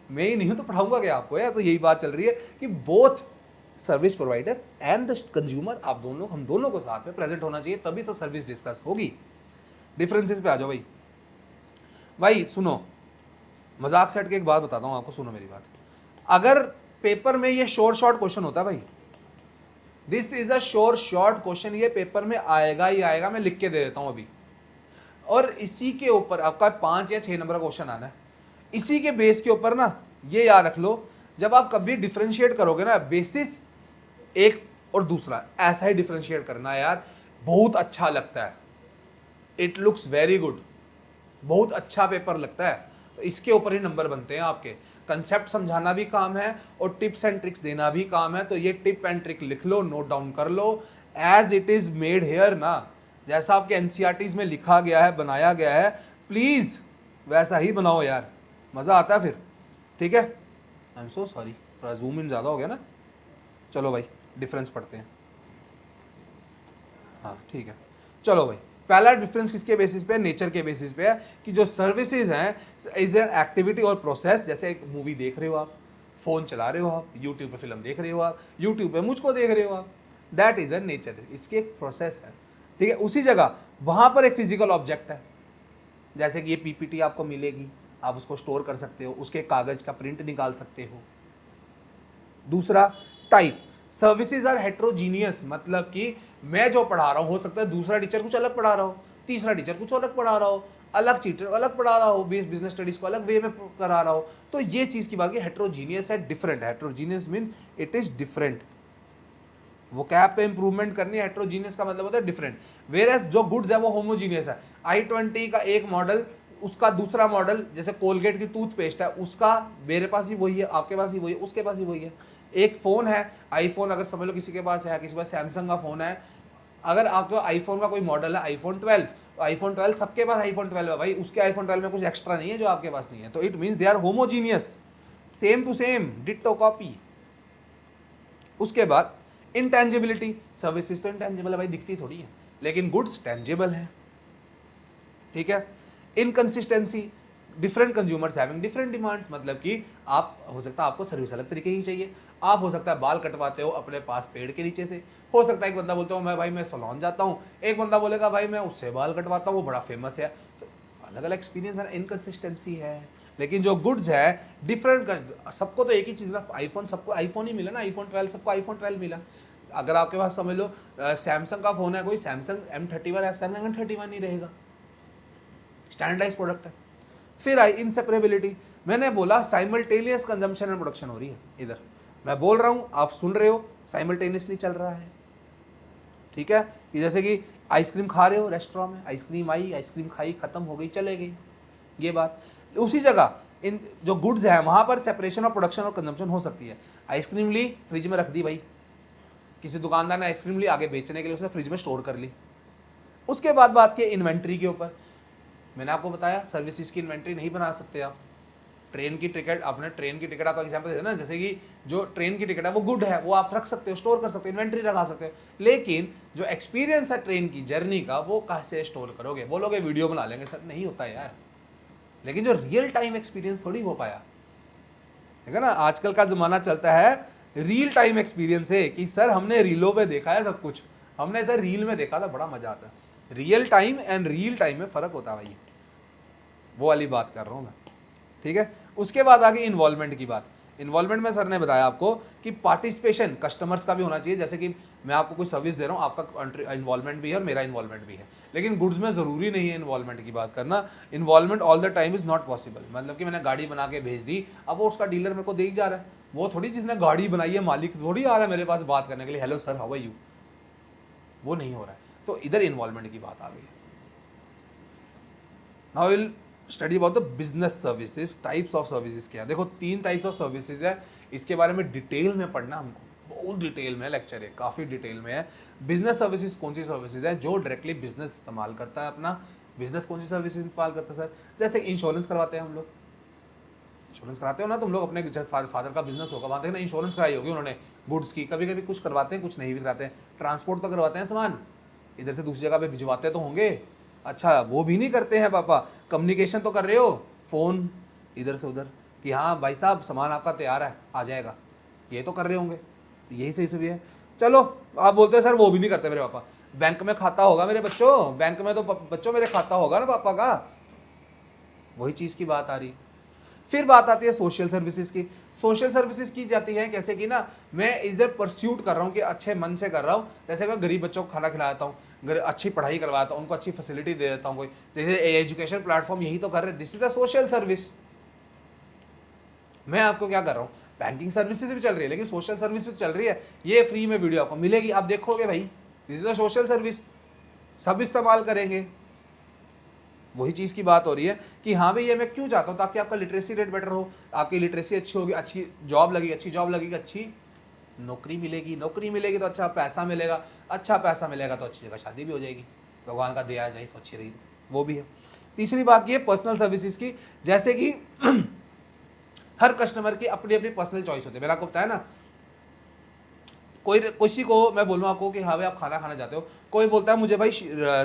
मैं ही नहीं हूं तो पढ़ाऊंगा क्या आपको? यार तो यही बात चल रही है कि both service provider and the consumer, आप दोनों, हम दोनों को साथ में प्रेजेंट होना चाहिए, तभी तो सर्विस डिस्कस होगी। डिफरेंसेस पे आ जाओ भाई। भाई सुनो, मजाक सेट के एक बात बताता हूं आपको, सुनो मेरी बात। अगर पेपर में ये शॉर्ट क्वेश्चन होता है भाई, this is a short question, ये पेपर में आएगा ही आएगा, मैं लिख के दे देता हूं अभी, और इसी के ऊपर आपका 5 या 6 नंबर का क्वेश्चन आना है। इसी के बेस के ऊपर ना ये याद रख लो, जब आप कभी डिफरेंशिएट करोगे ना, बेसिस एक और दूसरा ऐसा ही डिफरेंशिएट करना यार, बहुत अच्छा लगता है, इट लुक्स वेरी गुड, बहुत अच्छा पेपर लगता है। तो इसके ऊपर ही नंबर बनते हैं आपके। कंसेप्ट समझाना भी काम है और टिप्स एंड ट्रिक्स देना भी काम है। तो ये टिप एंड ट्रिक लिख लो, नोट डाउन कर लो, as it is made here ना, जैसा आपके एनसीईआरटीज में लिखा गया है, बनाया गया है, प्लीज वैसा ही बनाओ यार, मजा आता है फिर, ठीक है। आई एम सो सॉरी, थोड़ा जूम इन ज़्यादा हो गया ना। चलो भाई डिफरेंस पढ़ते हैं, हाँ ठीक है। चलो भाई, पहला डिफरेंस किसके बेसिस पे है? नेचर के बेसिस पे है कि जो सर्विसेज हैं इज एन एक्टिविटी और प्रोसेस। जैसे एक मूवी देख रहे हो आप, फोन चला रहे हो आप, यूट्यूब पे फिल्म देख रहे हो आप, यूट्यूब पे मुझको देख रहे हो आप, दैट इज एन नेचर, इसकी एक प्रोसेस है, ठीक है। उसी जगह वहां पर एक फिजिकल ऑब्जेक्ट है, जैसे कि ये पीपीटी आपको मिलेगी, आप उसको स्टोर कर सकते हो, उसके कागज का प्रिंट निकाल सकते हो। दूसरा टाइप, सर्विसेज आर हेट्रोजीनियस, मतलब कि मैं जो पढ़ा रहा हूं, हो सकता है दूसरा टीचर कुछ अलग पढ़ा रहा हो, तीसरा टीचर कुछ अलग पढ़ा रहा हो, अलग टीचर अलग पढ़ा रहा हो, बिजनेस स्टडीज को अलग वे में करा रहा हो। तो ये चीज की बात की हेट्रोजीनियस है, different. Heterogeneous means it is different. वो कैप पे इंप्रूवमेंट करनी है, हेट्रोजीनियस का मतलब होता है डिफरेंट। वेयरएज जो गुड्स है वो होमोजीनियस है। i20 का एक मॉडल, उसका दूसरा मॉडल, जैसे कोलगेट की टूथपेस्ट है, उसका मेरे पास भी वही है, आपके पास भी वही है, उसके पास भी वही है। एक फोन है आईफोन, अगर समझ लो किसी के पास है, किसी के पास सैमसंग का फोन है, अगर आपके पास आईफोन का कोई मॉडल है आईफोन 12, तो आईफोन 12 सबके पास आईफोन 12 है भाई, उसके आईफोन 12 में कुछ एक्स्ट्रा नहीं है जो आपके पास नहीं है। तो it means they are homogeneous, same to same, ditto copy. उसके बाद इंटेंजिबिलिटी, सर्विसेज तो इंटेंजिबल है भाई, दिखती थोड़ी है, लेकिन गुड्स टेंजिबल है, ठीक है। Inconsistency, different consumers having different demands, मतलब कि आप, हो सकता है आपको सर्विस अलग तरीके की चाहिए, आप हो सकता है बाल कटवाते हो अपने पास पेड़ के नीचे से, हो सकता है एक बंदा बोलता हूँ मैं भाई मैं सैलून जाता हूँ, एक बंदा बोलेगा भाई मैं उससे बाल कटवाता हूँ, वो बड़ा फेमस है। तो अलग अलग एक्सपीरियंस है, इनकंसिस्टेंसी है। लेकिन जो गुड्स है डिफरेंट, सबको तो एक ही चीज़ ना, आईफोन सबको आईफोन ही मिला ना, आईफोन 12 सबको आईफोन 12 मिला। अगर आपके पास समझ लो सैमसंग का फोन है कोई, सैमसंग M31 है, सैमसंग M31 ही रहेगा, स्टैंडर्डाइज प्रोडक्ट है। फिर आई इंसेपरेबिलिटी, मैंने बोला साइमल्टेनियस कंजम्पशन एंड प्रोडक्शन हो रही है, इधर मैं बोल रहा हूँ आप सुन रहे हो, साइमल्टेनियसली चल रहा है, ठीक है। कि जैसे कि आइसक्रीम खा रहे हो रेस्टोरेंट में, आइसक्रीम आई, आइसक्रीम खाई, खत्म हो गई, चले गई, ये बात। उसी जगह इन जो गुड्स है वहां पर सेपरेशन ऑफ प्रोडक्शन और कंजम्पशन हो सकती है। आइसक्रीम ली, फ्रिज में रख दी भाई, किसी दुकानदार ने आइसक्रीम ली आगे बेचने के लिए, उसने फ्रिज में स्टोर कर ली। उसके बाद बात की इन्वेंट्री के ऊपर, मैंने आपको बताया सर्विसेज की इन्वेंट्री नहीं बना सकते आप। ट्रेन की टिकट, आपने ट्रेन की टिकट आपका एग्जांपल दिया ना, जैसे कि जो ट्रेन की टिकट है वो गुड है, वो आप रख सकते हो, स्टोर कर सकते हो, इन्वेंट्री लगा सकते हो। लेकिन जो एक्सपीरियंस है ट्रेन की जर्नी का, वो कैसे स्टोर करोगे? बोलोगे वीडियो बना लेंगे, सर नहीं होता यार। लेकिन जो रियल टाइम एक्सपीरियंस थोड़ी हो पाया, ठीक है ना। आजकल का जमाना चलता है रियल टाइम एक्सपीरियंस है कि सर हमने रीलों पे देखा है सब कुछ, हमने सर रील में देखा था, बड़ा मजा आता है। Real time and real time में फर्क होता है भाई, वो वाली बात कर रहा हूं मैं, ठीक है। उसके बाद आगे इन्वॉल्वमेंट की बात। इन्वॉल्वमेंट में सर ने बताया आपको कि पार्टिसिपेशन कस्टमर्स का भी होना चाहिए, जैसे कि मैं आपको कोई सर्विस दे रहा हूँ, आपका इन्वॉल्वमेंट भी है और मेरा इन्वॉल्वमेंट भी है। लेकिन गुड्स में ज़रूरी नहीं है इन्वॉल्वमेंट की बात करना, involvement all the time is not possible. मतलब कि मैंने गाड़ी बना के भेज दी, अब वो उसका डीलर मेरे को दे ही जा रहा है, वो थोड़ी जिसने गाड़ी बनाई है मालिक थोड़ी आ रहा है मेरे पास बात करने के लिए, hello sir how are you, वो नहीं हो रहा है। तो इधर इन्वॉल्वमेंट की बात आ गई है। Now will study about the business services, types of services क्या है। देखो 3 टाइप्स ऑफ सर्विसेज है, इसके बारे में डिटेल में पढ़ना हमको, बहुत डिटेल में लेक्चर है, काफ़ी डिटेल में है। बिजनेस सर्विसेज कौन सी सर्विसेज है जो डायरेक्टली बिजनेस इस्तेमाल करता है अपना। बिजनेस कौन सी सर्विसेज इस्तेमाल करता है सर? जैसे इंश्योरेंस करवाते हैं हम लोग, इंश्योरेंस कराते हो ना तुम लोग, अपने फादर का बिजनेस होगा वहाँ देखना इंश्योरेंस कराई होगी उन्होंने गुड्स की, कभी कभी कुछ करवाते हैं कुछ नहीं भी कराते हैं। ट्रांसपोर्ट तो करवाते हैं सामान, इधर से दूसरी जगह पे भिजवाते तो होंगे, अच्छा वो भी नहीं करते हैं पापा। कम्युनिकेशन तो कर रहे हो, फ़ोन इधर से उधर कि हाँ भाई साहब सामान आपका तैयार है आ जाएगा, ये तो कर रहे होंगे, यही सही से भी है। चलो आप बोलते हैं सर वो भी नहीं करते मेरे पापा। बैंक में खाता होगा मेरे बच्चों, बैंक में तो बच्चों मेरे खाता होगा ना पापा का, वही चीज़ की बात आ रही। फिर बात आती है सोशल सर्विसेज की। सोशल सर्विसेज की जाती है कैसे कि ना, मैं इधर परस्यूट कर रहा हूँ कि अच्छे मन से कर रहा हूँ, जैसे मैं गरीब बच्चों को खाना खिलाता हूँ, अच्छी पढ़ाई करवाता हूँ, उनको अच्छी फैसिलिटी दे देता हूँ, कोई जैसे एजुकेशन प्लेटफॉर्म यही तो कर रहे हैं, this is the social service. मैं आपको क्या कर रहा हूँ, बैंकिंग सर्विसेज भी चल रही है लेकिन सोशल सर्विस भी चल रही है, ये फ्री में वीडियो आपको मिलेगी, आप देखोगे भाई, this is the social service, सब इस्तेमाल करेंगे। वही चीज़ की बात हो रही है कि हाँ भाई ये मैं क्यों चाहता हूँ, ताकि आपका लिटरेसी रेट बेटर हो, आपकी लिटरेसी अच्छी होगी, अच्छी जॉब लगेगी, अच्छी जॉब लगेगी, अच्छी नौकरी मिलेगी, नौकरी मिलेगी तो अच्छा पैसा मिलेगा, अच्छा पैसा मिलेगा तो अच्छी जगह शादी भी हो जाएगी, भगवान का दिया जाए तो अच्छी रही, वो भी है। तीसरी बात की है पर्सनल सर्विसेज की, जैसे कि हर कस्टमर की अपनी अपनी पर्सनल चॉइस होती है, मैंने आपको बताया ना, कोई किसी को मैं बोलूँ आपको कि हाँ भाई आप खाना खाना चाहते हो, कोई बोलता है मुझे भाई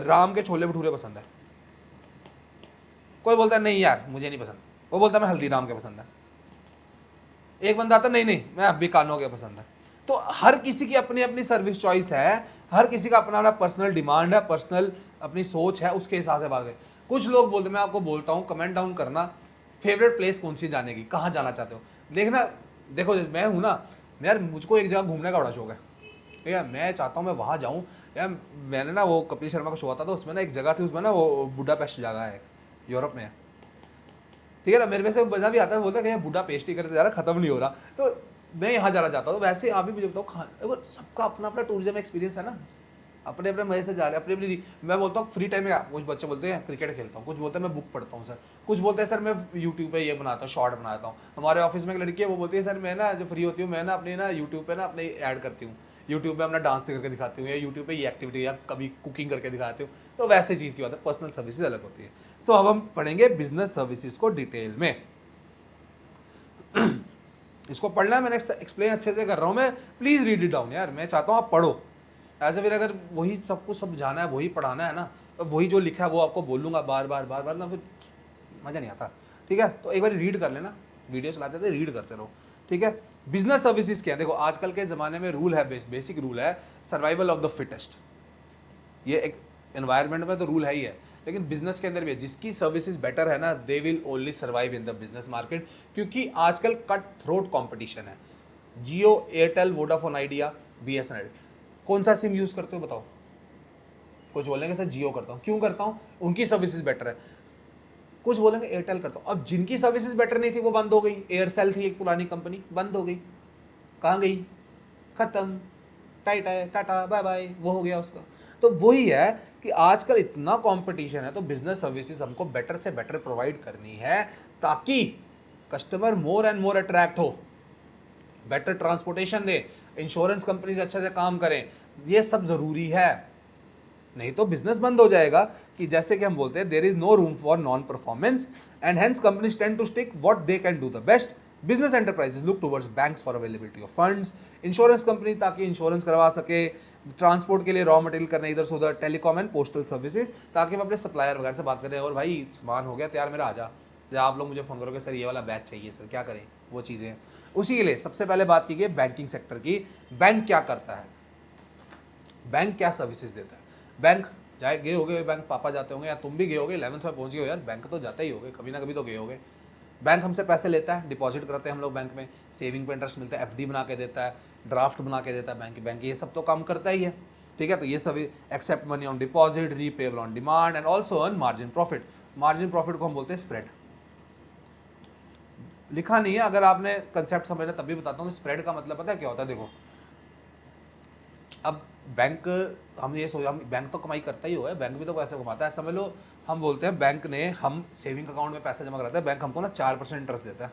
राम के छोले भटूरे पसंद है, कोई बोलता है नहीं यार मुझे नहीं पसंद, वो बोलता है मैं हल्दीराम के पसंद है, एक बंदा आता नहीं नहीं मैं अब भी कानों के पसंद है। तो हर किसी की अपनी अपनी सर्विस चॉइस है, हर किसी का अपना अपना पर्सनल डिमांड है, पर्सनल अपनी सोच है, उसके हिसाब से बात है। कुछ लोग बोलते, मैं आपको बोलता हूँ कमेंट डाउन करना, फेवरेट प्लेस कौन सी जाने की, कहाँ जाना चाहते हो। देखना, देखो मैं हूँ ना यार, मुझको एक जगह घूमने का बड़ा शौक है, ठीक है, मैं चाहता हूँ मैं वहाँ जाऊँ यार। मैंने ना वो कपिल शर्मा का शो आता था, उसमें ना एक जगह थी, उसमें ना वो बुडापेस्ट जगह है, यूरोप में है, ठीक है ना। मेरे में से मजा भी आता है, बोलता है कि बूढ़ा पेस्ट्री करते जा रहा, खत्म नहीं हो रहा, तो मैं यहाँ जाना चाहता हूँ। वैसे आप भी मुझे बताओ, देखो सबका अपना अपना टूरिज्म एक्सपीरियंस है ना, अपने अपने मजे से जा रहे हैं, अपनी अपनी। मैं बोलता हूँ फ्री टाइम में कुछ बच्चे बोलते हैं क्रिकेट खेलता हूँ, कुछ बोलते हैं मैं बुक पढ़ता हूँ सर, कुछ बोलते हैं सर मैं यूट्यूब पे ये बनाता हूँ, शॉर्ट बनाता हूँ। हमारे ऑफिस में एक लड़की है, वो बोलती है सर मैं ना जब फ्री होती हूँ मैं ना अपनी ना यूट्यूब पे ना अपने ऐड करती हूँ, यूट्यूब पे अपना डांस करके दिखाती हूँ, या यूट्यूब पे ये एक्टिविटी या कभी कुकिंग करके दिखाती हूँ। तो वैसे चीज़ की बात है, पर्सनल सर्विसेज अलग होती है। सो अब हम पढ़ेंगे बिजनेस सर्विसेज को डिटेल में। इसको पढ़ना है, मैंने एक्सप्लेन अच्छे से कर रहा हूँ मैं, प्लीज़ रीड इट डाउन यार, मैं चाहता हूँ आप पढ़ो। ऐसे फिर अगर वही सब कुछ समझाना है, वही पढ़ाना है ना, तो वही जो लिखा है वो आपको बोलूँगा बार बार बार बार ना, फिर मज़ा नहीं आता, ठीक है। तो एक बार रीड कर लेना, वीडियो चलाते थे रीड करते रहो, ठीक है। बिजनेस सर्विसेज क्या है, देखो आजकल के ज़माने में रूल है, बेसिक रूल है, सर्वाइवल ऑफ द फिटेस्ट। ये एक एनवायरनमेंट में तो रूल है ही है, लेकिन बिजनेस के अंदर भी है, जिसकी सर्विसेज बेटर है ना, they will only survive in the business market, क्योंकि आजकल कट थ्रोट कंपटीशन है। जियो, एयरटेल, वोडाफोन आइडिया, बीएसएनएल, कौन सा सिम यूज करते हो बताओ। कुछ बोलेंगे सर जियो करता हूँ, क्यों करता हूँ, उनकी सर्विसेज बेटर है। कुछ बोलेंगे एयरटेल करता हूँ। अब जिनकी सर्विसेज बेटर नहीं थी वो बंद हो गई, एयरसेल थी एक पुरानी कंपनी, बंद हो गई, कहाँ गई, खत्म, टाटा टाटा बाय बाय, वो हो गया उसका। तो वही है कि आजकल इतना कंपटीशन है, तो बिजनेस सर्विसेज हमको बेटर से बेटर प्रोवाइड करनी है, ताकि customer more and more attract हो, बेटर ट्रांसपोर्टेशन दे, इंश्योरेंस कंपनीज अच्छे से काम करें, ये सब जरूरी है। नहीं तो बिजनेस बंद हो जाएगा, कि जैसे कि हम बोलते हैं there is no room for non performance and hence companies tend to stick what they can do the best. Business enterprises look towards banks for availability of funds, insurance company ताकि इंश्योरेंस करवा सके, transport के लिए raw material करने इधर से उधर, telecom and postal services ताकि हम अपने सप्लायर वगैरह से बात करें, और भाई सामान हो गया तैयार मेरा, आ जा, या आप लोग मुझे फोन करोगे सर ये वाला बैच चाहिए सर, क्या करें, वो चीज़ें। उसी के लिए सबसे पहले बात की गई बैंकिंग सेक्टर की। बैंक क्या करता है, बैंक क्या सर्विसेज देता है। बैंक जाए गए होगे बैंक, पापा जाते होंगे या तुम भी गए होगे, 11th में पहुंच गए हो यार, बैंक तो जाते ही होगे, कभी ना कभी तो गए होगे। बैंक हमसे पैसे लेता है, डिपॉजिट करते हैं हम लोग बैंक में, सेविंग पे इंटरेस्ट मिलता है, एफडी बना के देता है, ड्राफ्ट बना के देता है बैंक, बैंक ये सब तो काम करता ही है, ठीक है। तो ये सभी accept money on deposit, repayable on demand and also earn margin profit. Margin profit को हम बोलते हैं स्प्रेड, लिखा नहीं है, अगर आपने कंसेप्ट समझना तभी बताता हूँ। स्प्रेड का मतलब पता है क्या होता है, देखो अब बैंक, हम ये सोच, हम बैंक तो कमाई करता ही होगा, बैंक भी तो पैसे कमाता है, समझ लो। हम बोलते हैं बैंक ने, हम सेविंग अकाउंट में पैसा जमा कराते हैं, बैंक हमको ना 4% इंटरेस्ट देता है,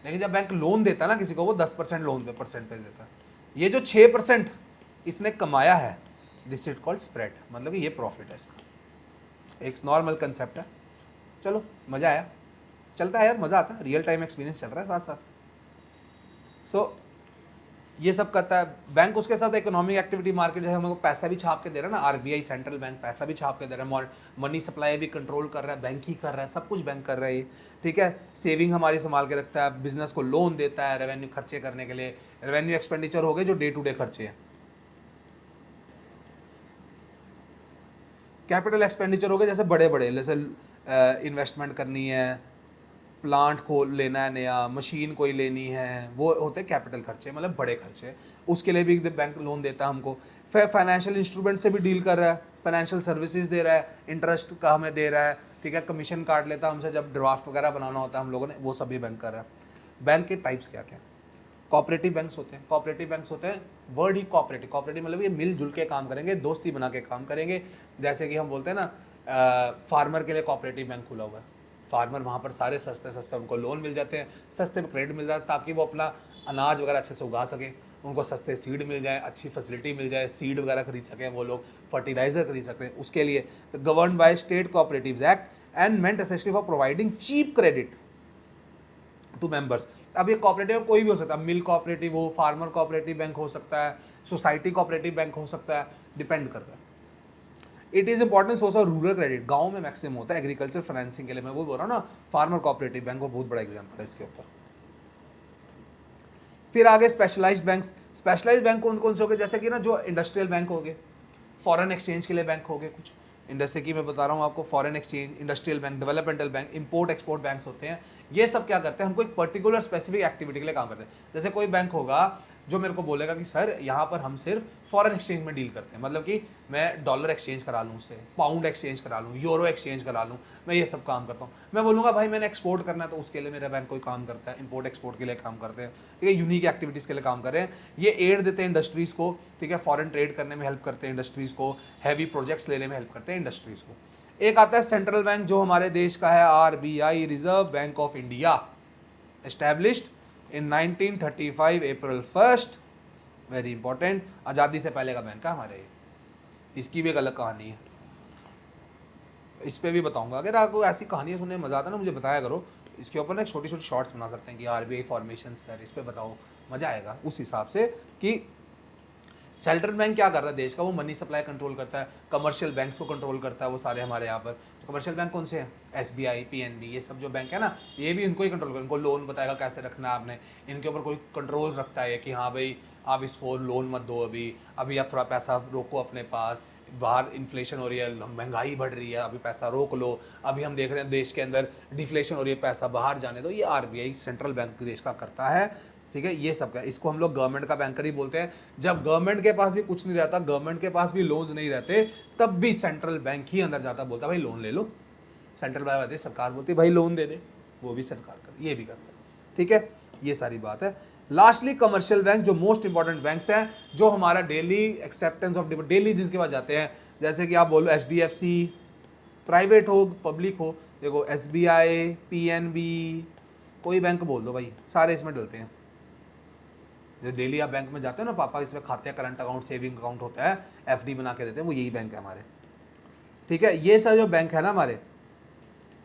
लेकिन जब बैंक लोन देता है ना किसी को, वो 10% लोन पे परसेंटेज देता है। ये जो 6% इसने कमाया है, दिस इट कॉल्ड स्प्रेड, मतलब कि ये प्रॉफिट है इसका, एक नॉर्मल कंसेप्ट है। चलो मज़ा आया, चलता है यार, मज़ा आता है, रियल टाइम एक्सपीरियंस चल रहा है साथ साथ। सो ये सब करता है बैंक। उसके साथ इकोनॉमिक एक्टिविटी मार्केट, जैसे हमको पैसा भी छाप के दे रहा है ना, आरबीआई सेंट्रल बैंक पैसा भी छाप के दे रहा है, मनी सप्लाई भी कंट्रोल कर रहा है, बैंक ही कर रहा है, सब कुछ बैंक कर रहा है ये, ठीक है। सेविंग हमारी संभाल के रखता है, बिजनेस को लोन देता है रेवेन्यू खर्चे करने के लिए, रेवेन्यू एक्सपेंडिचर हो गए जो डे टू डे खर्चे हैं, कैपिटल एक्सपेंडिचर हो गए जैसे बड़े बड़े, जैसे इन्वेस्टमेंट करनी है, प्लांट खोल लेना है नया, मशीन कोई लेनी है, वो होते हैं कैपिटल खर्चे, मतलब बड़े खर्चे, उसके लिए भी बैंक लोन देता है हमको। फिर फाइनेंशियल इंस्ट्रूमेंट से भी डील कर रहा है, फाइनेंशियल सर्विसेज दे रहा है, इंटरेस्ट का हमें दे रहा है, ठीक है, कमीशन काट लेता है हमसे जब ड्राफ्ट वगैरह बनाना होता है हम लोगों ने, वो सभी बैंक कर रहा है। बैंक के टाइप्स क्या क्या, कोऑपरेटिव बैंक्स होते हैं, कोऑपरेटिव बैंक्स होते हैं, वर्ड ही कोऑपरेटिव, कोऑपरेटिव मतलब ये मिलजुल के काम करेंगे, दोस्ती बना के काम करेंगे। जैसे कि हम बोलते हैं ना, फार्मर के लिए कोऑपरेटिव बैंक खुला हुआ है, फार्मर वहाँ पर सारे सस्ते सस्ते उनको लोन मिल जाते हैं, सस्ते में क्रेडिट मिल जाता है, ताकि वो अपना अनाज वगैरह अच्छे से उगा सकें, उनको सस्ते सीड मिल जाए, अच्छी फैसिलिटी मिल जाए, सीड वगैरह खरीद सकें वो लोग, फर्टिलाइजर खरीद सकें, उसके लिए govern by state cooperatives act and meant accessory for providing cheap credit to members. अब ये कोऑपरेटिव कोई भी हो सकता है, मिल कोऑपरेटिव हो, फार्मर कोऑपरेटिव बैंक हो सकता है, सोसाइटी कोऑपरेटिव बैंक हो सकता है, डिपेंड करता है। It is important source of rural credit, गांव में मैक्सिमम होता है एग्रीकल्चर फाइनेंसिंग के लिए। मैं वो बोल रहा हूँ ना, फार्मर कोऑपरेटिव बैंक वो बहुत बड़ा एग्जाम्पल है इसके ऊपर। फिर आगे स्पेशलाइज्ड बैंक्स। स्पेशलाइज्ड बैंक कौन कौन से हो गए, जैसे कि ना जो इंडस्ट्रियल बैंक हो गए, फॉरेन एक्सचेंज के लिए बैंक हो गए कुछ, जैसे कि मैं बता रहा हूँ आपको foreign exchange, industrial bank, developmental bank, import export banks होते हैं। ये सब क्या करते हैं, हमको एक पर्टिकुलर स्पेसिफिक एक्टिविटी के लिए काम करते हैं। जैसे कोई बैंक होगा जो मेरे को बोलेगा कि सर यहाँ पर हम सिर्फ फॉरेन एक्सचेंज में डील करते हैं, मतलब कि मैं डॉलर एक्सचेंज करा लूँ उससे, पाउंड एक्सचेंज करा लूँ, यूरो एक्सचेंज करा लूँ, मैं ये सब काम करता हूँ। मैं बोलूँगा भाई मैंने एक्सपोर्ट करना है तो उसके लिए मेरा बैंक कोई काम करता है, इंपोर्ट एक्सपोर्ट के लिए काम करते हैं, ठीक है, यूनिक एक्टिविटीज़ के लिए काम कर रहे हैं। ये एड देते हैं इंडस्ट्रीज़ को, ठीक है, फॉरेन ट्रेड करने में हेल्प करते हैं इंडस्ट्रीज़ को, हैवी प्रोजेक्ट्स लेने में हेल्प करते हैं इंडस्ट्रीज़ को। एक आता है सेंट्रल बैंक जो हमारे देश का है, RBI, reserve bank of India, established in 1935 April 1, very important, आज़ादी से पहले का बैंक है हमारे। इसकी भी एक अलग कहानी है, इस पर भी बताऊंगा। अगर आपको ऐसी कहानियाँ सुनने में मज़ा आता है ना, मुझे बताया करो। इसके ऊपर ना छोटी छोटी शॉर्ट्स बना सकते हैं कि आरबीआई फॉर्मेशन सर, इस पर बताओ, मज़ा आएगा उस हिसाब से कि सेंट्रल बैंक क्या कर रहा है देश का, वो मनी सप्लाई कंट्रोल करता है, कमर्शियल बैंक्स को कंट्रोल करता है, वो सारे हमारे यहाँ पर। तो कमर्शियल बैंक कौन से हैं, एसबीआई, पीएनबी, ये सब जो बैंक है ना, ये भी इनको ही कंट्रोल कर, इनको लोन बताएगा कैसे रखना है आपने, इनके ऊपर कोई कंट्रोल्स रखता है कि हाँ भाई आप इसको लोन मत दो, अभी आप थोड़ा पैसा रोको अपने पास, बाहर इन्फ्लेशन हो रही है, महंगाई बढ़ रही है, अभी पैसा रोक लो, अभी हम देख रहे हैं देश के अंदर डिफ्लेशन हो रही है, पैसा बाहर जाने दो। ये आरबीआई सेंट्रल बैंक देश का करता है, ठीक है। ये सब का, इसको हम लोग गवर्नमेंट का बैंकर ही बोलते हैं। जब गवर्नमेंट के पास भी कुछ नहीं रहता, गवर्नमेंट के पास भी लोन्स नहीं रहते, तब भी सेंट्रल बैंक ही अंदर जाता, बोलता भाई लोन ले लो। सेंट्रल बैंक आती है, सरकार बोलती है भाई लोन दे दे, वो भी सरकार कर, ये भी करता है, ठीक है। ये सारी बात है। लास्टली कमर्शियल बैंक, जो मोस्ट इंपॉर्टेंट बैंक्स हैं, जो हमारा डेली एक्सेप्टेंस ऑफ डेली जिनके पास जाते हैं, जैसे कि आप बोलो एचडीएफसी, प्राइवेट हो पब्लिक हो, देखो एसबीआई, पीएनबी, कोई बैंक बोल दो भाई, सारे इसमें डलते हैं। जो डेली आप बैंक में जाते हो ना, पापा इसमें खाते हैं, करंट अकाउंट, सेविंग अकाउंट होता है, एफडी बना के देते हैं, वो यही बैंक है हमारे, ठीक है। ये सारे जो बैंक है ना हमारे,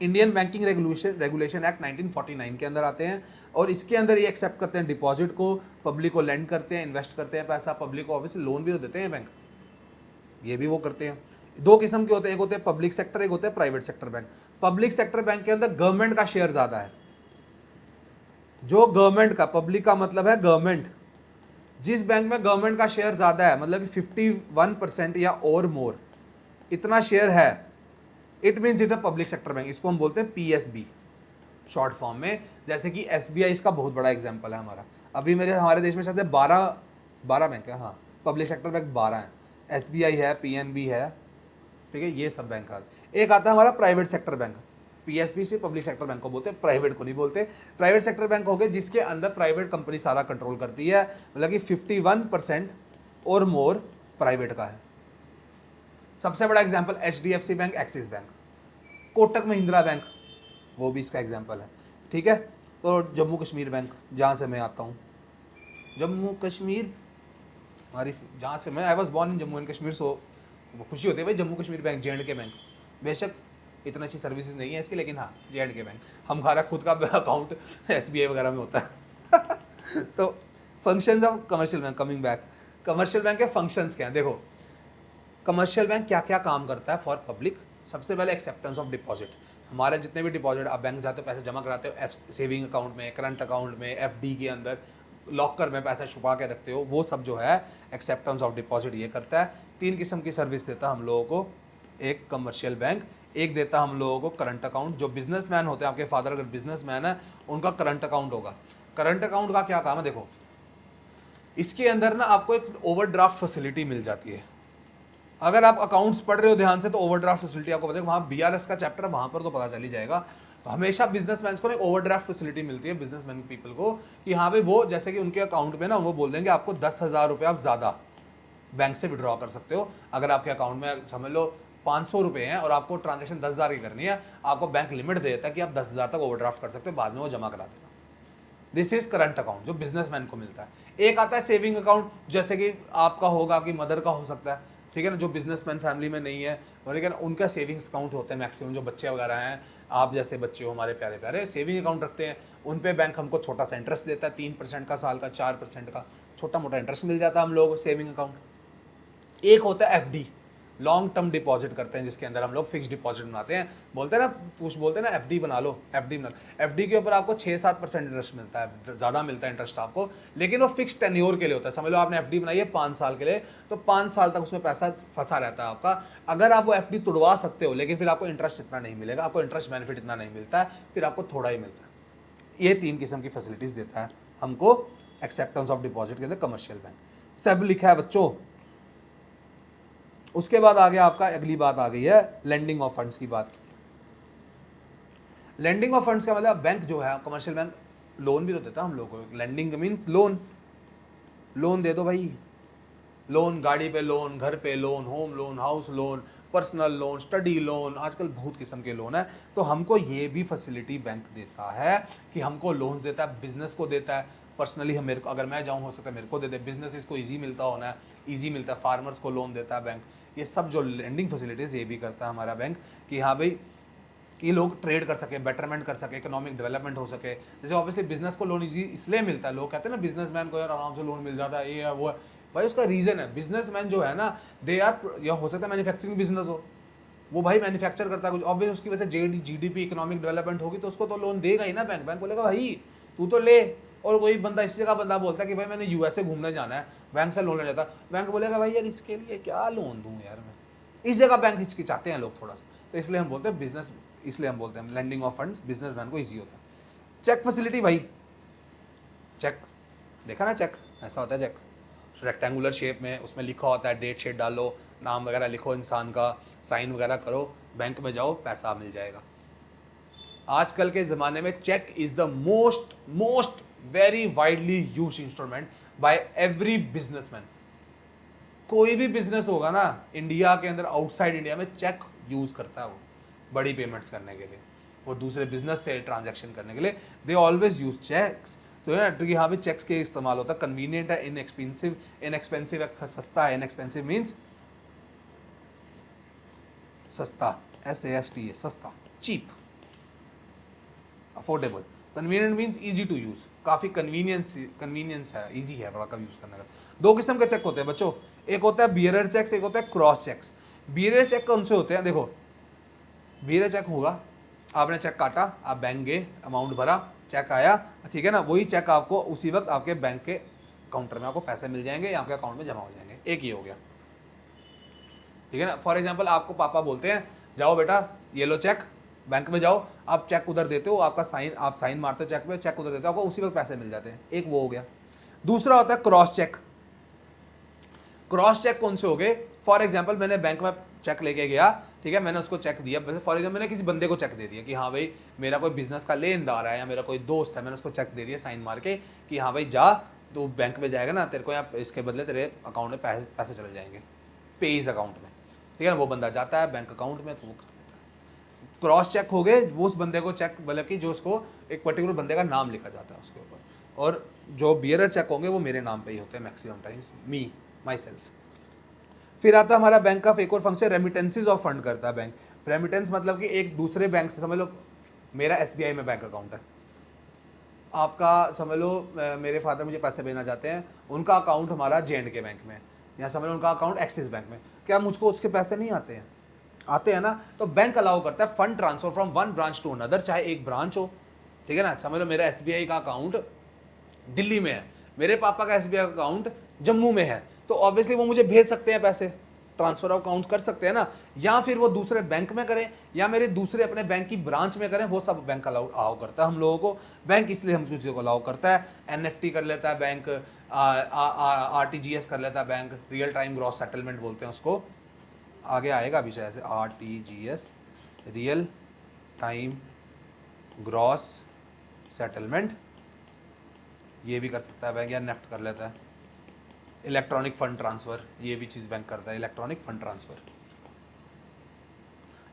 इंडियन बैंकिंग रेगुलेशन एक्ट 1949 के अंदर आते हैं, और इसके अंदर ये एक्सेप्ट करते हैं डिपॉजिट को, पब्लिक को लेंड करते हैं, इन्वेस्ट करते हैं पैसा, पब्लिक को ऑब्वियसली लोन भी तो देते हैं बैंक, ये भी वो करते हैं। दो किस्म के होते हैं, एक होते हैं पब्लिक सेक्टर, एक होते हैं private sector bank. Public sector bank के अंदर गवर्नमेंट का शेयर ज्यादा है, जो गवर्नमेंट का, पब्लिक का मतलब है गवर्नमेंट, जिस बैंक में गवर्नमेंट का शेयर ज्यादा है, मतलब कि 51% या और मोर, इतना शेयर है, it means it a public sector bank. इसको हम बोलते हैं पीएसबी शॉर्ट फॉर्म में। जैसे कि एसबीआई इसका बहुत बड़ा एग्जांपल है हमारा। अभी हमारे देश में शायद 12 बैंक है, हाँ, पब्लिक सेक्टर बैंक 12 हैं, एसबीआई है, पीएनबी है, ठीक है, ये सब बैंक आ। एक आता है हमारा प्राइवेट सेक्टर बैंक, पीएसबी से पब्लिक सेक्टर बैंक को बोलते हैं, प्राइवेट को नहीं बोलते। प्राइवेट सेक्टर बैंक हो गए जिसके अंदर प्राइवेट कंपनी सारा कंट्रोल करती है, मतलब कि 51% और मोर प्राइवेट का है। सबसे बड़ा example HDFC bank, axis bank, Kotak Mahindra bank, वो भी इसका एग्जांपल है, ठीक है। तो जम्मू कश्मीर बैंक, जहाँ से मैं आता हूँ, जम्मू कश्मीर हमारी, जहाँ से मैं, I was born in Jammu and Kashmir, so खुशी होती है भाई, Jammu Kashmir bank, J and K bank, बेशक इतना अच्छी सर्विसेज नहीं है इसकी, लेकिन हाँ जे&के बैंक, हमारा खुद का अकाउंट एसबीआई वगैरह में होता है। तो functions of commercial bank, coming back, commercial bank के फंक्शंस क्या हैं, देखो कमर्शियल बैंक क्या क्या काम करता है फॉर पब्लिक। सबसे पहले एक्सेप्टेंस ऑफ डिपॉजिट, हमारे जितने भी डिपॉजिट, आप बैंक जाते हो, पैसे जमा कराते हो, सेविंग अकाउंट में, करंट अकाउंट में, एफडी के अंदर, लॉकर में पैसा छुपा के रखते हो, वो सब जो है एक्सेप्टेंस ऑफ डिपॉजिट ये करता है। 3 किस्म की सर्विस देता है हम लोगों को एक कमर्शियल बैंक। एक देता हम लोगों को करंट अकाउंट, जो बिजनेसमैन होते हैं, आपके फादर अगर बिजनेसमैन है, उनका करंट अकाउंट होगा। करंट अकाउंट का क्या काम है, देखो इसके अंदर ना आपको एक ओवरड्राफ्ट फैसिलिटी मिल जाती है। अगर आप अकाउंट्स पढ़ रहे हो ध्यान से, तो ओवरड्राफ्ट फैसिलिटी आपको बताएगा, वहाँ बीआरएस का चैप्टर है, वहाँ पर तो पता चल ही जाएगा। हमेशा बिजनेसमैन को एक ओवरड्राफ्ट फैसिलिटी मिलती है, बिजनेसमैन पीपल को, कि हाँ भाई वो जैसे कि उनके अकाउंट में ना, वो बोल देंगे आपको 10,000 रुपये आप ज़्यादा बैंक से विड्रॉ कर सकते हो। अगर आपके अकाउंट में समझ लो 500 रुपये हैं और आपको ट्रांजेक्शन 10,000 की करनी है, आपको बैंक लिमिट दे देता है कि आप 10,000 तक ओवरड्राफ्ट कर सकते हो, बाद में वो जमा करा देगा। दिस इज करंट अकाउंट, जो बिजनेसमैन को मिलता है। एक आता है सेविंग अकाउंट, जैसे कि आपका होगा, कि मदर का हो सकता है, ठीक है ना, जो बिजनेसमैन फैमिली में नहीं है, और लेकिन उनका सेविंग्स अकाउंट होते हैं मैक्सिमम, जो बच्चे वगैरह हैं, आप जैसे बच्चे हो हमारे प्यारे प्यारे, सेविंग अकाउंट रखते हैं, उन पे बैंक हमको छोटा सा इंटरेस्ट देता है, 3% का साल का, 4% का छोटा मोटा इंटरेस्ट मिल जाता है हम लोग सेविंग अकाउंट। एक होता है एफडी, लॉन्ग टर्म डिपॉजिट करते हैं, जिसके अंदर हम लोग फिक्स डिपॉजिट बनाते हैं, बोलते हैं ना, कुछ बोलते हैं ना एफडी बना लो, एफडी बना लो। एफडी के ऊपर आपको 6-7% इंटरेस्ट मिलता है, ज़्यादा मिलता है इंटरेस्ट आपको, लेकिन वो फिक्स टेन्योर के लिए होता है। समझ लो आपने एफडी बनाई है 5 साल के लिए, तो 5 साल तक उसमें पैसा फंसा रहता है आपका। अगर आप वो एफडी तुड़वा सकते हो, लेकिन फिर आपको इंटरेस्ट इतना नहीं मिलेगा, आपको इंटरेस्ट बेनिफिट इतना नहीं मिलता है, फिर आपको थोड़ा ही मिलता है। ये 3 किस्म की फैसिलिटीज़ देता है हमको एक्सेप्टेंस ऑफ डिपॉजिट के अंदर कमर्शियल बैंक। सब लिखा है बच्चों। उसके बाद आगे आपका अगली बात आ गई है लेंडिंग ऑफ फंड्स की बात की। लेंडिंग ऑफ फंड्स का मतलब बैंक जो है, कमर्शियल बैंक लोन भी तो देता है हम लोगों को। लेंडिंग मीन्स लोन, लोन दे दो भाई, लोन, गाड़ी पे लोन, घर पे loan, home loan, house loan, personal loan, study loan, आजकल बहुत किस्म के लोन है। तो हमको ये भी फैसिलिटी बैंक देता है कि हमको लोन देता है, बिजनेस को देता है, पर्सनली हम, मेरे को अगर मैं जाऊँ हो सकता है मेरे को दे दे, बिजनेस इसको ईजी मिलता होना है, ईजी मिलता है, फार्मर्स को लोन देता है बैंक। ये सब जो लेंडिंग फैसिलिटीज़ ये भी करता है हमारा बैंक, कि हाँ भाई ये लोग ट्रेड कर सके, बेटरमेंट कर सके, इकोनॉमिक डेवलपमेंट हो सके। जैसे ऑब्वियसली बिजनेस को लोन इजी इसलिए मिलता है, लोग कहते हैं ना बिजनेसमैन को यार आराम से लोन मिल जाता है, ये है वो है, भाई उसका रीज़न है। बिजनेसमैन जो है ना, दे आर, या हो सकता है मैन्युफैक्चरिंग बिजनेस हो, वो भाई मैन्युफैक्चर करता है कुछ, ऑब्वियस उसकी वजह से जीडीपी इकोनॉमिक डेवलपमेंट होगी, तो उसको तो लोन देगा ही ना बैंक। बैंक बोलेगा भाई तू तो ले। और कोई बंदा इसी जगह बंदा बोलता है कि भाई मैंने यूएसए घूमने जाना है, बैंक से लोन ले जाता, बैंक बोलेगा भाई यार इसके लिए क्या लोन दूँ यार मैं। इस जगह बैंक हिचकिचाते हैं लोग थोड़ा सा, तो इसलिए हम बोलते हैं बिजनेस, इसलिए हम बोलते हैं लेंडिंग ऑफ फंड्स बिजनेसमैन को इजी होता है। चेक फैसिलिटी भाई, चेक देखा ना, चेक ऐसा होता है, चेक रेक्टेंगुलर शेप में, उसमें लिखा होता है, डेट शेट डालो, नाम वगैरह लिखो इंसान का, साइन वगैरह करो, बैंक में जाओ, पैसा मिल जाएगा। आजकल के ज़माने में check is the most very widely use instrument by every businessman. कोई भी बिजनेस होगा ना इंडिया के अंदर, आउटसाइड इंडिया में, चेक यूज़ करता है वो बड़ी पेमेंट्स करने के लिए, वो दूसरे बिजनेस से ट्रांजैक्शन करने के लिए, दे ऑलवेज यूज चेक्स। तो ना कि हाँ भी चेक्स के इस्तेमाल होता है, कन्वीनियंट है, इनएक्सपेंसिव है, सस्ता है। इनएक्सपेंसिव मीन्स सस्ता, SAST, सस्ता, cheap, affordable. Convenient means easy to use, काफ़ी कन्वीनियंस है, इजी है बड़ा कभी यूज़ करने का। 2 किस्म के चेक होते हैं बच्चों, एक होता है बियरर चेक्स, एक होता है क्रॉस चेक्स। बियरर चेक कौन से होते हैं, देखो बियरर चेक होगा, आपने चेक काटा, आप बैंक गए, अमाउंट भरा, चेक आया, ठीक है ना, वही चेक आपको उसी वक्त आपके बैंक के काउंटर में आपको पैसे मिल जाएंगे या आपके अकाउंट में जमा हो जाएंगे। एक ही हो गया, ठीक है ना। फॉर एग्जांपल आपको पापा बोलते हैं जाओ बेटा ये लो चेक, बैंक में जाओ, आप चेक उधर देते हो, आपका साइन, आप साइन मारते हो चेक पे, चेक उधर देते हो, आपको उसी वक्त पैसे मिल जाते हैं। एक वो हो गया। दूसरा होता है क्रॉस चेक। क्रॉस चेक कौन से हो गए, फॉर एग्जाम्पल मैंने बैंक में चेक लेके गया, ठीक है, मैंने उसको चेक दिया, फॉर एग्जाम्पल मैंने किसी बंदे को चेक दे दिया कि हाँ भाई मेरा कोई बिजनेस का लेनदार है या मेरा कोई दोस्त है, मैंने उसको चेक दे दिया साइन मार के कि हाँ भाई जा, तो बैंक में जाएगा ना, तेरे को यहाँ इसके बदले तेरे अकाउंट में पैसे चले जाएंगे, पेज अकाउंट में, ठीक है ना। वो बंदा जाता है बैंक अकाउंट में, तो वो क्रॉस चेक हो गए, वो उस बंदे को चेक, मतलब कि जो उसको एक पर्टिकुलर बंदे का नाम लिखा जाता है उसके ऊपर, और जो बियरर चेक होंगे वो मेरे नाम पे ही होते हैं मैक्सिमम टाइम्स, माई सेल्फ। फिर आता है हमारा बैंक का एक और फंक्शन, रेमिटेंसेज ऑफ फंड करता है बैंक। रेमिटेंस मतलब कि एक दूसरे बैंक से, समझ लो मेरा SBI में बैंक अकाउंट है, आपका समझ लो मेरे फादर मुझे पैसे भेजना चाहते हैं, उनका अकाउंट हमारा J&K बैंक में, या समझ लो उनका अकाउंट एक्सिस बैंक में, क्या मुझको उसके पैसे नहीं आते हैं? आते हैं ना। तो बैंक अलाउ करता है fund transfer from one branch to another, चाहे एक ब्रांच हो, ठीक है ना। समझ लो मेरा SBI का अकाउंट दिल्ली में है, मेरे पापा का SBI अकाउंट जम्मू में है, तो ऑब्वियसली वो मुझे भेज सकते हैं पैसे, ट्रांसफर ऑफ अकाउंट कर सकते हैं ना, या फिर वो दूसरे बैंक में करें या मेरे दूसरे अपने बैंक की ब्रांच में करें, वो सब बैंक अलाउ करता है हम लोगों को। बैंक इसलिए हम चीज़ों को अलाउ करता है, NFT कर लेता है बैंक, RTGS कर लेता है bank, real time gross settlement बोलते हैं उसको, आगे आएगा अभी शायद से, RTGS real time gross settlement, ये भी कर सकता है बैंक, या नेफ्ट कर लेता है। इलेक्ट्रॉनिक फंड ट्रांसफ़र, ये भी चीज़ बैंक करता है, इलेक्ट्रॉनिक फंड ट्रांसफ़र,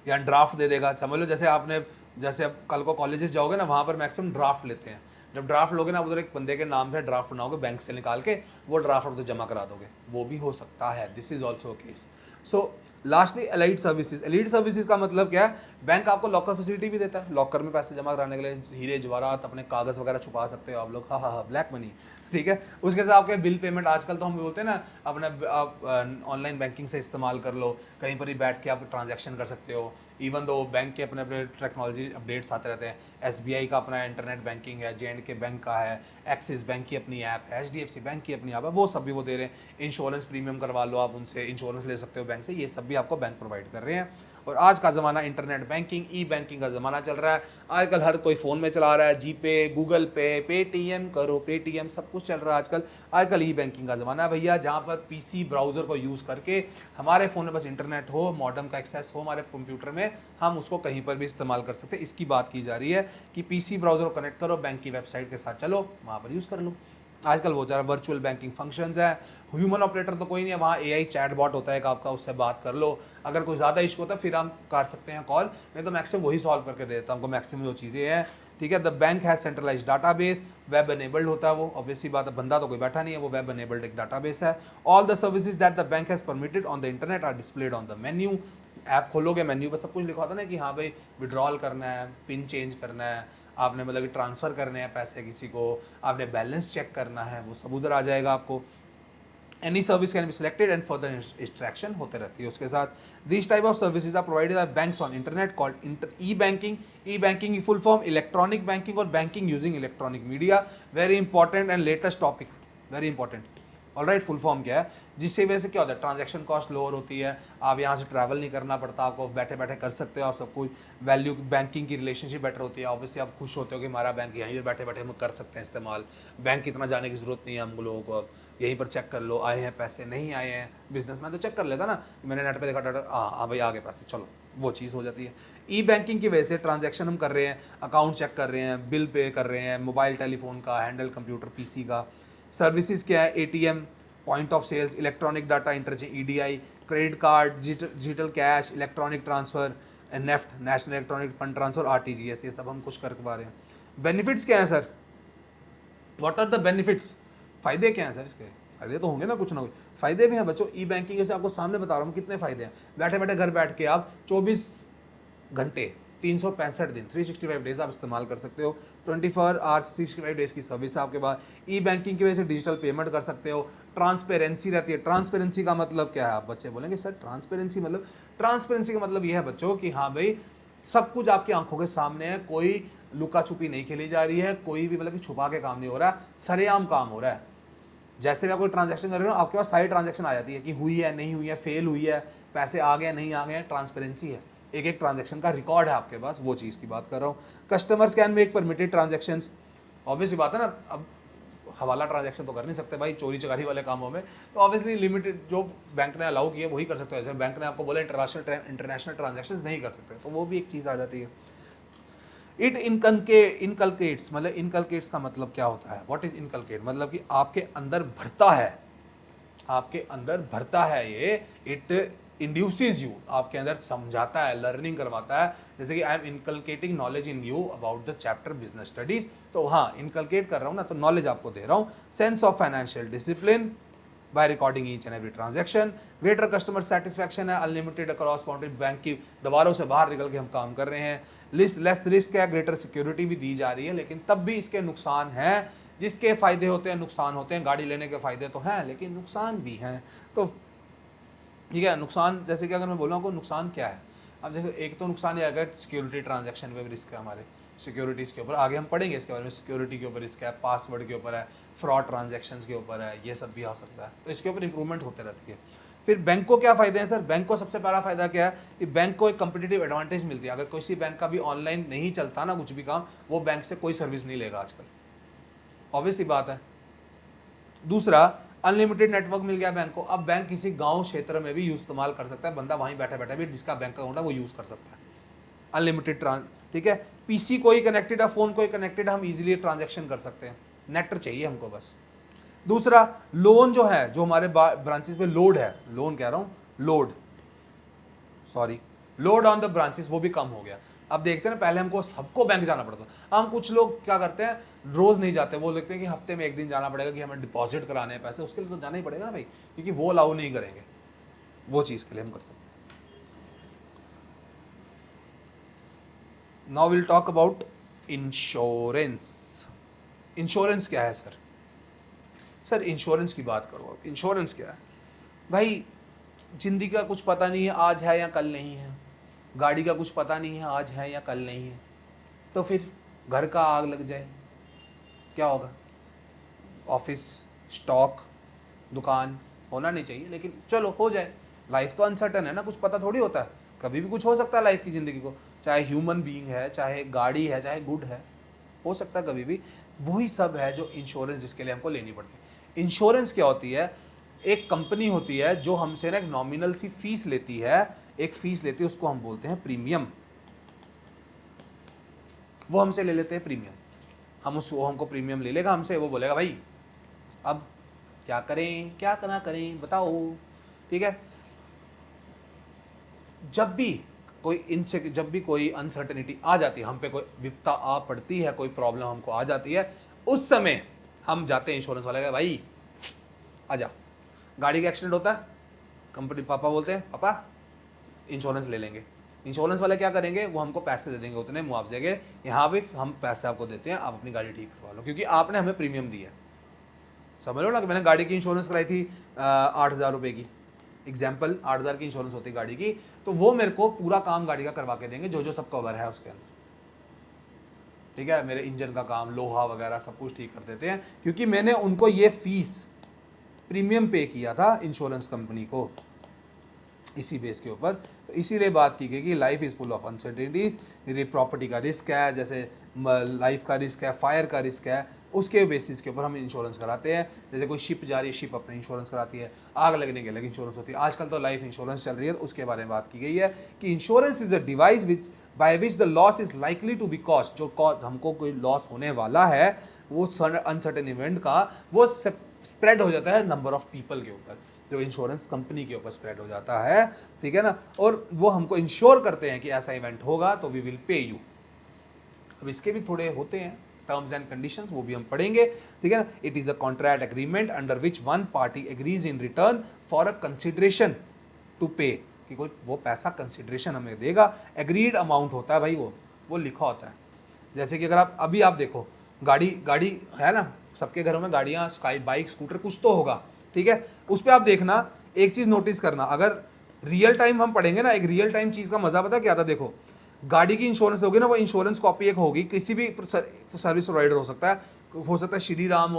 या ड्राफ्ट दे देगा। समझ लो जैसे आपने, जैसे अब कल को कॉलेजेस जाओगे ना, वहाँ पर मैक्सिमम ड्राफ्ट लेते हैं, जब ड्राफ्ट लोगे ना, उधर एक बंदे के नाम पे ड्राफ्ट बनाओगे, बैंक से निकाल के वो ड्राफ्ट उधर जमा करा दोगे, वो भी हो सकता है, this is also case. So lastly allied services का मतलब क्या है, बैंक आपको लॉकर फैसिलिटी भी देता है, लॉकर में पैसे जमा कराने के लिए हीरे जवाहरात अपने कागज़ वगैरह छुपा सकते हो आप लोग, हाँ हाँ हाँ, ब्लैक मनी, ठीक है। उसके साथ आपके बिल पेमेंट, आजकल तो हम बोलते हैं ना अपने आप ऑनलाइन बैंकिंग से इस्तेमाल कर लो, कहीं पर ही बैठ के आप ट्रांजैक्शन कर सकते हो। इवन दो बैंक के अपने अपने टेक्नोलॉजी अपडेट्स आते रहते हैं, एसबीआई का अपना इंटरनेट बैंकिंग है, जेएंडके बैंक का है, एक्सिस बैंक की अपनी ऐप है, एचडीएफसी बैंक की अपनी ऐप है, वो सब भी वो दे रहे हैं। इंश्योरेंस प्रीमियम करवा लो आप उनसे, इंश्योरेंस ले सकते हो बैंक से, ये सब भी आपको बैंक प्रोवाइड कर रहे हैं। और आज का ज़माना इंटरनेट बैंकिंग, ई बैंकिंग का ज़माना चल रहा है। आजकल हर कोई फ़ोन में चला रहा है, जीपे, गूगल पे, पेटीएम करो, पेटीएम सब कुछ चल रहा है आजकल। आजकल ई बैंकिंग का ज़माना है भैया, जहाँ पर पीसी ब्राउज़र को यूज़ करके हमारे फ़ोन में बस इंटरनेट हो, मॉडेम का एक्सेस हो हमारे कंप्यूटर में, हम उसको कहीं पर भी इस्तेमाल कर सकते हैं। इसकी बात की जा रही है कि पीसी ब्राउज़र को कनेक्ट करो, बैंक की वेबसाइट के साथ चलो, वहाँ पर यूज़ कर लो। आजकल वो ज़रा वर्चुअल बैंकिंग फंक्शंस है, ह्यूमन ऑपरेटर तो कोई नहीं है, वहाँ एआई चैटबॉट होता है एक आपका, उससे बात कर लो। अगर कोई ज़्यादा इशू होता है फिर हम कर सकते हैं कॉल, नहीं तो मैक्सिमम वही सॉल्व करके दे देता हूँ हमको मैक्सिमम जो चीज़ें हैं, ठीक है। The bank has centralised database, web enabled होता है वो, ऑब्वियसली बात है, बंदा तो कोई बैठा नहीं है, वो वेब एनेबल्ड एक डाटाबेस है। All the services that the bank has permitted on the internet are displayed on the menu. App खोलोगे, मेन्यू पर सब कुछ लिखा होता है ना कि हाँ भाई विड्रॉल करना है, पिन चेंज करना है, आपने मतलब कि ट्रांसफ़र करने हैं पैसे किसी को, आपने बैलेंस चेक करना है, वो सब उधर आ जाएगा आपको। Any service can be selected and further instruction होते रहती है उसके साथ। This type of services are provided by banks on internet called e banking. E banking की फुल फॉर्म इलेक्ट्रॉनिक बैंकिंग और banking using electronic media. Very important and latest topic, very important. Alright, full form क्या है, जिससे वजह से क्या होता है, ट्रांजैक्शन कॉस्ट लोअर होती है, आप यहाँ से ट्रैवल नहीं करना पड़ता, आपको बैठे बैठे कर सकते हो आप सब कुछ। वैल्यू बैंकिंग की रिलेशनशिप बेटर होती है, ऑब्वियसली आप खुश होते हो कि हमारा बैंक यहीं पर बैठे बैठे हम कर सकते हैं इस्तेमाल, बैंक इतना जाने की जरूरत नहीं है हम लोगों को, अब यहीं पर चेक कर लो, आए हैं पैसे नहीं आए हैं। बिजनेसमैन तो चेक कर लेता ना, मैंने नेट पे देखा डाटा, हाँ भाई आ गए पैसे, चलो वो चीज़ हो जाती है। ई बैंकिंग की वजह से ट्रांजैक्शन हम कर रहे हैं, अकाउंट चेक कर रहे हैं, बिल पे कर रहे हैं, मोबाइल टेलीफोन का हैंडल, कंप्यूटर पीसी का। सर्विसेज क्या है, ATM, point of sales, electronic data interchange EDI, credit card, digital cash, electronic transfer, NEFT national electronic fund transfer, RTGS, ये सब हम कुछ कर पा रहे हैं। बेनिफिट्स क्या है sir, what are the benefits, फायदे क्या हैं सर इसके, फायदे तो होंगे ना कुछ ना कुछ, फायदे भी हैं बच्चों। ई बैंकिंग जैसे आपको सामने बता रहा हूँ कितने फायदे हैं, बैठे बैठे घर बैठ के आप 24 घंटे 365 दिन 365 डेज आप इस्तेमाल कर सकते हो। 24 आवर्स 365 डेज की सर्विस है आपके पास। ई बैंकिंग की वजह से डिजिटल पेमेंट कर सकते हो, ट्रांसपेरेंसी रहती है। ट्रांसपेरेंसी का मतलब क्या है, आप बच्चे बोलेंगे सर ट्रांसपेरेंसी मतलब, ट्रांसपेरेंसी का मतलब यह है बच्चों कि हाँ भाई सब कुछ आपकी आंखों के सामने है, कोई लुका छुपी नहीं खेली जा रही है, कोई भी मतलब कि छुपा के काम नहीं हो रहा है, सरेआम काम हो रहा है। जैसे भी आप कोई ट्रांजैक्शन कर रहे हो आपके पास सारी ट्रांजैक्शन आ जाती है कि हुई है नहीं हुई है, फेल हुई है, पैसे आ गए नहीं आ गए, ट्रांसपेरेंसी है, एक एक ट्रांजैक्शन का रिकॉर्ड है आपके पास, वो चीज़ की बात कर रहा हूँ। Customers can make permitted transactions, obviously बात है ना, अब हवाला ट्रांजैक्शन तो कर नहीं सकते भाई चोरी चकारी वाले कामों में, तो ऑब्वियसली लिमिटेड जो बैंक ने अलाउ किया वही कर सकते हो। जैसे बैंक ने आपको बोला इंटरनेशनल ट्रांजैक्शन नहीं कर सकते, तो वो भी एक चीज़ आ जाती है। इट इनकलकेट्स, मतलब इनकलकेट्स का मतलब क्या होता है, व्हाट इज इनकलकेट, मतलब कि आपके अंदर भरता है, आपके अंदर भरता है ये, इट इंड्यूसेस यू, आपके अंदर समझाता है, लर्निंग करवाता है। जैसे कि I am inculcating knowledge in you about the chapter business studies, तो हाँ इनकलकेट कर रहा हूँ ना, तो नॉलेज आपको दे रहा हूँ। Sense of financial discipline by recording each and every transaction. Greater customer satisfaction है, अनलिमिटेड अक्रॉस बाउंड्री, बैंक की दीवारों से बाहर निकल के हम काम कर रहे हैं। लेस रिस्क है, ग्रेटर सिक्योरिटी भी दी जा रही है, लेकिन तब भी इसके नुकसान हैं। जिसके फायदे होते हैं नुकसान होते हैं, गाड़ी लेने के फायदे तो हैं लेकिन नुकसान भी हैं। तो ठीक है, नुकसान जैसे कि अगर मैं बोलूँ आपको नुकसान क्या है, अब जैसे एक तो नुकसान ये अगर सिक्योरिटी ट्रांजैक्शन पे भी रिस्क है, हमारे सिक्योरिटीज़ के ऊपर आगे हम पढ़ेंगे इसके बारे में, सिक्योरिटी के ऊपर रिस्क है, पासवर्ड के ऊपर है, फ्रॉड ट्रांजैक्शंस के ऊपर है, ये सब भी आ सकता है, तो इसके ऊपर इंप्रूवमेंट होते रहती है। फिर बैंक को क्या फ़ायदे हैं सर, बैंक को सबसे पहला फ़ायदा क्या है कि बैंक को एक कंपटीटिव एडवांटेज मिलती है। अगर किसी बैंक का भी ऑनलाइन नहीं चलता ना कुछ भी काम, वो बैंक से कोई सर्विस नहीं लेगा आजकल, ऑब्वियस सी बात है। दूसरा, अनलिमिटेड नेटवर्क मिल गया बैंक को, अब बैंक किसी गांव क्षेत्र में भी यूज इस्तेमाल कर सकता है, बंदा वहीं बैठे बैठे भी जिसका बैंक अकाउंट है वो यूज़ कर सकता है, अनलिमिटेड ठीक है। पीसी कोई कनेक्टेड है, फोन कोई कनेक्टेड है, हम इजीली ट्रांजैक्शन कर सकते हैं, नेट चाहिए हमको बस। दूसरा, लोन जो है, जो हमारे ब्रांचेस पे लोड है, लोन कह रहा हूँ, लोड ऑन द ब्रांचेस वो भी कम हो गया। अब देखते हैं ना, पहले हमको सबको बैंक जाना पड़ता, हम कुछ लोग क्या करते हैं रोज नहीं जाते, वो देखते हैं कि हफ्ते में एक दिन जाना पड़ेगा कि हमें डिपॉजिट कराने हैं पैसे, उसके लिए तो जाना ही पड़ेगा ना भाई, क्योंकि वो अलाउ नहीं करेंगे, वो चीज़ के लिए हम कर सकते हैं। Now will talk about insurance. Insurance क्या है सर? सर इंश्योरेंस की बात करो, अब इंश्योरेंस क्या है भाई? जिंदगी का कुछ पता नहीं है आज है या कल नहीं है, गाड़ी का कुछ पता नहीं है आज है या कल नहीं है, तो फिर घर का आग लग जाए क्या होगा? ऑफिस, स्टॉक, दुकान होना नहीं चाहिए, लेकिन चलो हो जाए। लाइफ तो अनसर्टन है ना, कुछ पता थोड़ी होता है, कभी भी कुछ हो सकता है लाइफ की ज़िंदगी को, चाहे ह्यूमन बीइंग है, चाहे गाड़ी है, चाहे गुड है, हो सकता है कभी भी। वही सब है जो इंश्योरेंस जिसके लिए हमको लेनी पड़ती है। इंश्योरेंस क्या होती है? एक कंपनी होती है जो हमसे ना एक नॉमिनल सी फीस लेती है, एक फीस लेती है, उसको हम बोलते हैं प्रीमियम। वो हमसे ले लेते हैं प्रीमियम, वो हमको प्रीमियम ले लेगा हमसे, वो बोलेगा भाई अब क्या करें, क्या करना करें बताओ, ठीक है। जब भी कोई अनसर्टेनिटी आ जाती है, हम पे कोई विपदा आ पड़ती है, कोई प्रॉब्लम हमको आ जाती है, उस समय हम जाते हैं इंश्योरेंस वाले के, भाई आ जाओ। गाड़ी का एक्सीडेंट होता है, कंपनी पापा बोलते हैं पापा इंश्योरेंस ले लेंगे। इंश्योरेंस वाले क्या करेंगे? वो हमको पैसे दे देंगे उतने मुआवजे के, यहाँ भी हम पैसे आपको देते हैं, आप अपनी गाड़ी ठीक करवा लो, क्योंकि आपने हमें प्रीमियम दिया। समझ लो ना कि मैंने गाड़ी की इंश्योरेंस कराई थी 8,000 रुपये की, एग्जाम्पल 8,000 की इंश्योरेंस होती है गाड़ी की, तो वो मेरे को पूरा काम गाड़ी का करवा के देंगे, जो जो सब कवर है उसके अंदर, ठीक है। मेरे इंजन का काम, लोहा वगैरह सब कुछ ठीक कर देते हैं, क्योंकि मैंने उनको ये फीस प्रीमियम पे किया था इंश्योरेंस कंपनी को, इसी बेस के ऊपर। तो इसीलिए बात की गई कि life is full of uncertainties. ये प्रॉपर्टी का रिस्क है, जैसे लाइफ का रिस्क है, फायर का रिस्क है, उसके बेसिस के ऊपर हम इंश्योरेंस कराते हैं। जैसे कोई शिप जा रही है, शिप अपने इंश्योरेंस कराती है, आग लगने के अलग इंश्योरेंस होती है। आजकल तो लाइफ इंश्योरेंस चल रही है, उसके बारे में बात की गई है कि insurance is a device which by which the loss is likely to be cost. जो हमको कोई लॉस होने वाला है वो अनसर्टेन इवेंट का, वो स्प्रेड हो जाता है नंबर ऑफ पीपल के ऊपर, जो इंश्योरेंस कंपनी के ऊपर स्प्रेड हो जाता है, ठीक है ना। और वो हमको इंश्योर करते हैं कि ऐसा इवेंट होगा तो वी विल पे यू। अब इसके भी थोड़े होते हैं टर्म्स एंड कंडीशंस, वो भी हम पढ़ेंगे, ठीक है ना। It is a contract agreement under which one party agrees in return for a consideration to pay, कि कोई वो पैसा कंसिडरेशन हमें देगा। एग्रीड अमाउंट होता है भाई, वो लिखा होता है। जैसे कि अगर आप देखो, गाड़ी है ना, सबके घरों में गाड़ियाँ, स्काई बाइक, स्कूटर कुछ तो होगा, ठीक है। उस पर आप देखना, एक चीज़ नोटिस करना, अगर रियल टाइम हम पढ़ेंगे ना, एक रियल टाइम चीज़ का मजा पता क्या था? देखो, गाड़ी की इंश्योरेंस होगी ना, वो इंश्योरेंस कॉपी एक होगी, किसी भी सर्विस प्रोवाइडर हो सकता है श्री राम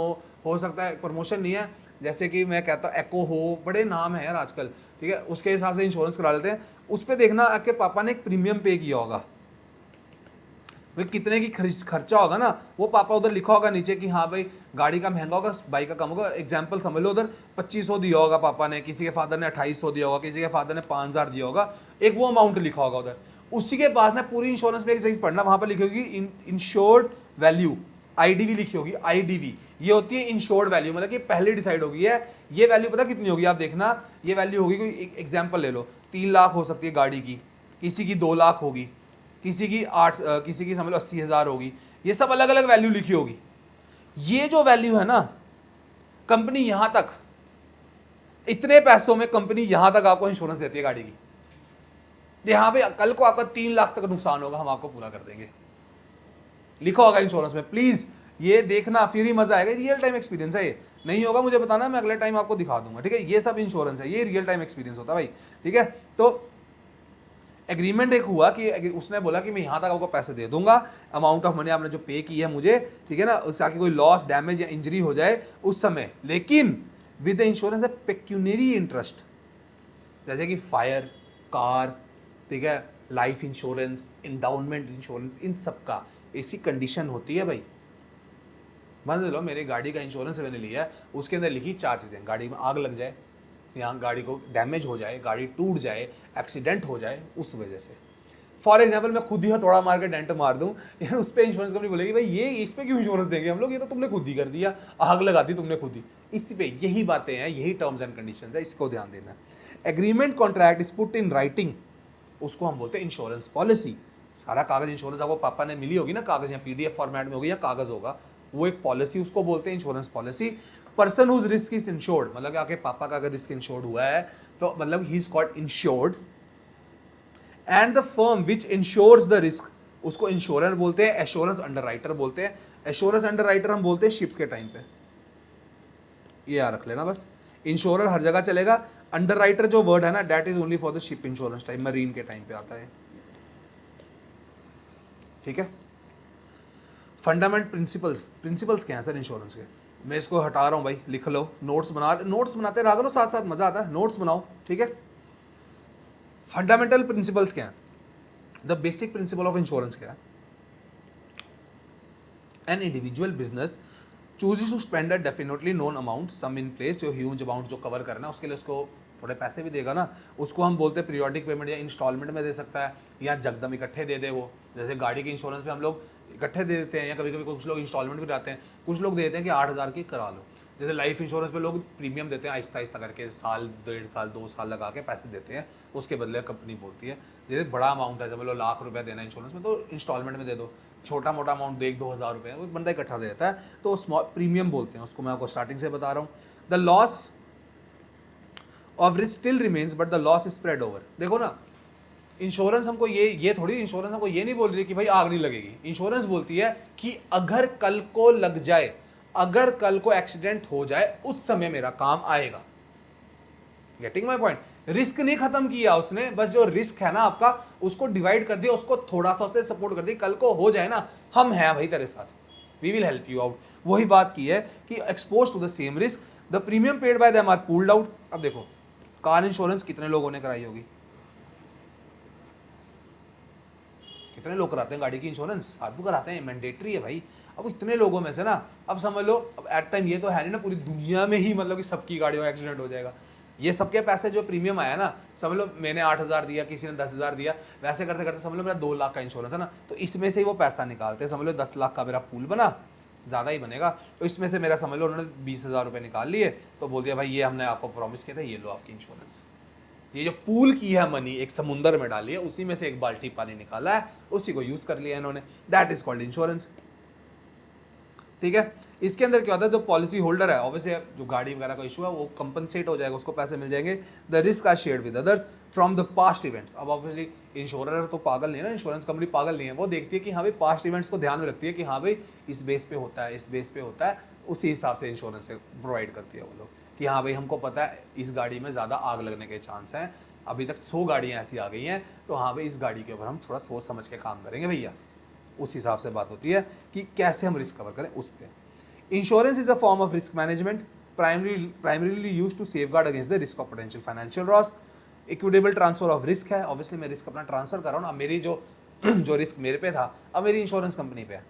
हो सकता है, प्रमोशन नहीं है, जैसे कि मैं कहता हूँ एको हो, बड़े नाम है यार आजकल, ठीक है, उसके हिसाब से इंश्योरेंस करा लेते हैं। उस पर देखना आपके पापा ने एक प्रीमियम पे किया होगा, भाई कितने की खर्चा होगा ना, वो पापा उधर लिखा होगा नीचे कि हाँ भाई गाड़ी का महंगा होगा, बाइक का कम होगा। एग्जाम्पल समझ लो, उधर 2500 दिया होगा पापा ने, किसी के फादर ने 2800 दिया होगा, किसी के फादर ने 5000 दिया होगा, एक वो अमाउंट लिखा होगा उधर। उसी के बाद ना पूरी इंश्योरेंस में एक चीज पढ़ना, वहां पर लिखी होगी इंश्योर्ड वैल्यू, आईडीवी लिखी होगी। आईडीवी ये होती है इंश्योर्ड वैल्यू, मतलब कि पहले डिसाइड होगी है ये वैल्यू, पता कितनी होगी? आप देखना, ये वैल्यू होगी, कोई एग्जाम्पल ले लो, 3 लाख हो सकती है गाड़ी की, किसी की 2 लाख होगी, किसी की समझ लो 80,000 होगी, ये सब अलग अलग वैल्यू लिखी होगी। ये जो वैल्यू है ना, कंपनी यहां तक, इतने पैसों में कंपनी यहां तक आपको इंश्योरेंस देती है गाड़ी की। यहां पे कल को आपका 3 लाख तक नुकसान होगा, हम आपको पूरा कर देंगे, लिखा होगा इंश्योरेंस में। प्लीज ये देखना, फिर ही मजा आएगा। रियल टाइम एक्सपीरियंस है, ये नहीं होगा मुझे बताना, मैं अगले टाइम आपको दिखा दूंगा, ठीक है। ये सब इंश्योरेंस है, ये रियल टाइम एक्सपीरियंस होता है भाई, ठीक है। तो एग्रीमेंट एक हुआ कि उसने बोला कि मैं यहाँ तक आपको पैसे दे दूंगा, अमाउंट ऑफ मनी आपने जो पे की है मुझे, ठीक है ना, ताकि कोई लॉस, डैमेज या इंजरी हो जाए उस समय, लेकिन with the insurance pecuniary interest, जैसे कि फायर, कार, ठीक है, लाइफ इंश्योरेंस, इंडाउनमेंट इंश्योरेंस, इन सब का ऐसी कंडीशन होती है भाई। मान लो मेरी गाड़ी का इंश्योरेंस मैंने लिया है, उसके अंदर लिखी 4 चीज़ें, गाड़ी में आग लग जाए, यहाँ गाड़ी को डैमेज हो जाए, गाड़ी टूट जाए, एक्सीडेंट हो जाए उस वजह से। फॉर एग्जाम्पल मैं खुद ही हथौड़ा मार के डेंट मार दूं, यार उस पर इंश्योरेंस कंपनी बोलेगी भाई ये इस पर क्यों इंश्योरेंस देंगे हम लोग, ये तो तुमने खुद ही कर दिया, आग लगा दी तुमने खुद ही। इसी पे यही बातें हैं, यही टर्म्स एंड कंडीशंस है, इसको ध्यान देना। Agreement contract is put in writing, उसको हम बोलते हैं इंश्योरेंस पॉलिसी। सारा कागज इंश्योरेंस आपको पापा ने मिली होगी ना, कागज या पीडीएफ फॉर्मेट में होगी या कागज होगा, वो एक पॉलिसी, उसको बोलते हैं insurance policy. Person whose risk is insured, मतलब कि आपके पापा का अगर रिस्क इंश्योर्ड हुआ है तो मतलब ही is called insured. And the firm which insures the risk, उसको इंश्योरेंस बोलते हैं, एश्योरेंस अंडरराइटर बोलते हैं। एश्योरेंस अंडरराइटर हम बोलते हैं शिप के टाइम पे, ये याद रख लेना बस। इंश्योरर हर जगह चलेगा, अंडरराइटर जो वर्ड है ना that is only for the ship insurance time, marine के टाइम पे आता है। ठीक है, फंडामेंट प्रिंसिपल्स क्या है सर इंश्योरेंस के, मैं इसको हटा रहा हूं भाई, लिख लो, नोट्स बनाते रहा करो साथ साथ, मजा आता है, नोट्स बनाओ। ठीक है, फंडामेंटल प्रिंसिपल्स क्या है, the basic principle of insurance क्या है, an individual business chooses to spend a definitely known amount sum in place, जो ह्यूज अमाउंट जो कवर करना है उसके लिए उसको थोड़े पैसे भी देगा ना, उसको हम बोलते हैं पीरियोडिक पेमेंट, या इंस्टॉलमेंट में दे सकता है, या जगदम इकट्ठे दे दे वो, जैसे गाड़ी के इंश्योरेंस में हम लोग इकट्ठे दे देते हैं, या कभी कभी कुछ लोग इंस्टॉलमेंट भी कराते हैं, कुछ लोग देते हैं कि 8,000 की करा लो। जैसे लाइफ इंश्योरेंस पे लोग प्रीमियम देते हैं आहिस्ता आहिस्ता करके, साल 1.5 साल 2 साल लगा के पैसे देते हैं, उसके बदले कंपनी बोलती है जैसे बड़ा अमाउंट है, जब लो लाख रुपया देना इंश्योरेंस में तो इंस्टॉलमेंट में दे दो, छोटा मोटा अमाउंट दे 2,000 रुपये वो बंदा इकट्ठा दे देता है, तो स्मॉल प्रीमियम बोलते हैं उसको, मैं आपको स्टार्टिंग से बता रहा हूँ। The loss of risk still remains but the loss is spread over. देखो ना, इंश्योरेंस हमको ये थोड़ी, इंश्योरेंस हमको ये नहीं बोल रही कि भाई आग नहीं लगेगी, इंश्योरेंस बोलती है कि अगर कल को लग जाए, अगर कल को एक्सीडेंट हो जाए, उस समय मेरा काम आएगा। गेटिंग माई पॉइंट, रिस्क नहीं खत्म किया उसने, बस जो रिस्क है ना आपका उसको डिवाइड कर दिया, उसको थोड़ा सा उसने सपोर्ट कर दी, कल को हो जाए ना, हम हैं भाई तेरे साथ, we will help you out. वही बात की है कि expose to the same risk the premium paid by them are pooled out. अब देखो, कार इंश्योरेंस कितने लोगों ने कराई होगी, कितने लोग कराते हैं गाड़ी की इंश्योरेंस, साधु कराते हैं, मैंडेटरी है भाई। अब इतने लोगों में से ना, अब समझ लो, अब एट टाइम ये तो है नहीं ना पूरी दुनिया में ही मतलब कि सबकी गाड़ियों का एक्सीडेंट हो जाएगा, ये सबके पैसे जो प्रीमियम आया ना, समझ लो मैंने 8,000 दिया, किसी ने 10,000 दिया, वैसे करते करते समझ लो मेरा 2 लाख का इंश्योरेंस है ना, तो इसमें से ही वो पैसा निकालते हैं, समझ लो 10 लाख का मेरा पूल बना, ज़्यादा ही बनेगा, तो इसमें से मेरा समझ लो उन्होंने 20,000 रुपये निकाल लिए, तो बोल दिया भाई ये हमने आपको प्रॉमिस किया था, ये लो आपकी इंश्योरेंस। ये जो पूल की है मनी एक समुंदर में डाली है, उसी में से एक बाल्टी पानी निकाला है, उसी को यूज कर लिया इन्होंने, दैट इज कॉल्ड इंश्योरेंस। ठीक है, इसके अंदर क्या होता है, जो पॉलिसी होल्डर है ऑब्वियसली जो गाड़ी वगैरह का इशू है वो कंपनसेट हो जाएगा, उसको पैसे मिल जाएंगे। The risk are shared with others from the past events. अब ऑब्वियसली इंश्योरर तो पागल नहीं है ना, इंश्योरेंस कंपनी पागल नहीं है, वो देखती है कि हाँ भाई पास्ट इवेंट्स को ध्यान में रखती है कि हाँ भाई इस बेस पे होता है, इस बेस पे होता है, उसी हिसाब से इंश्योरेंस प्रोवाइड करती है वो लोग कि हाँ भाई हमको पता है इस गाड़ी में ज़्यादा आग लगने के चांस हैं, अभी तक 100 गाड़ियाँ ऐसी आ गई हैं, तो हाँ भाई इस गाड़ी के ऊपर हम थोड़ा सोच समझ के काम करेंगे भैया, उस हिसाब से बात होती है कि कैसे हम रिस्क कवर करें उस पर। Insurance is a form of risk management primarily used to safeguard against the risk of potential financial loss. Equitable transfer of risk है, ऑब्वियसली मैं रिस्क अपना ट्रांसफर कर रहा हूँ ना, मेरी जो जो रिस्क मेरे पे था अब मेरी इंश्योरेंस कंपनी पे है,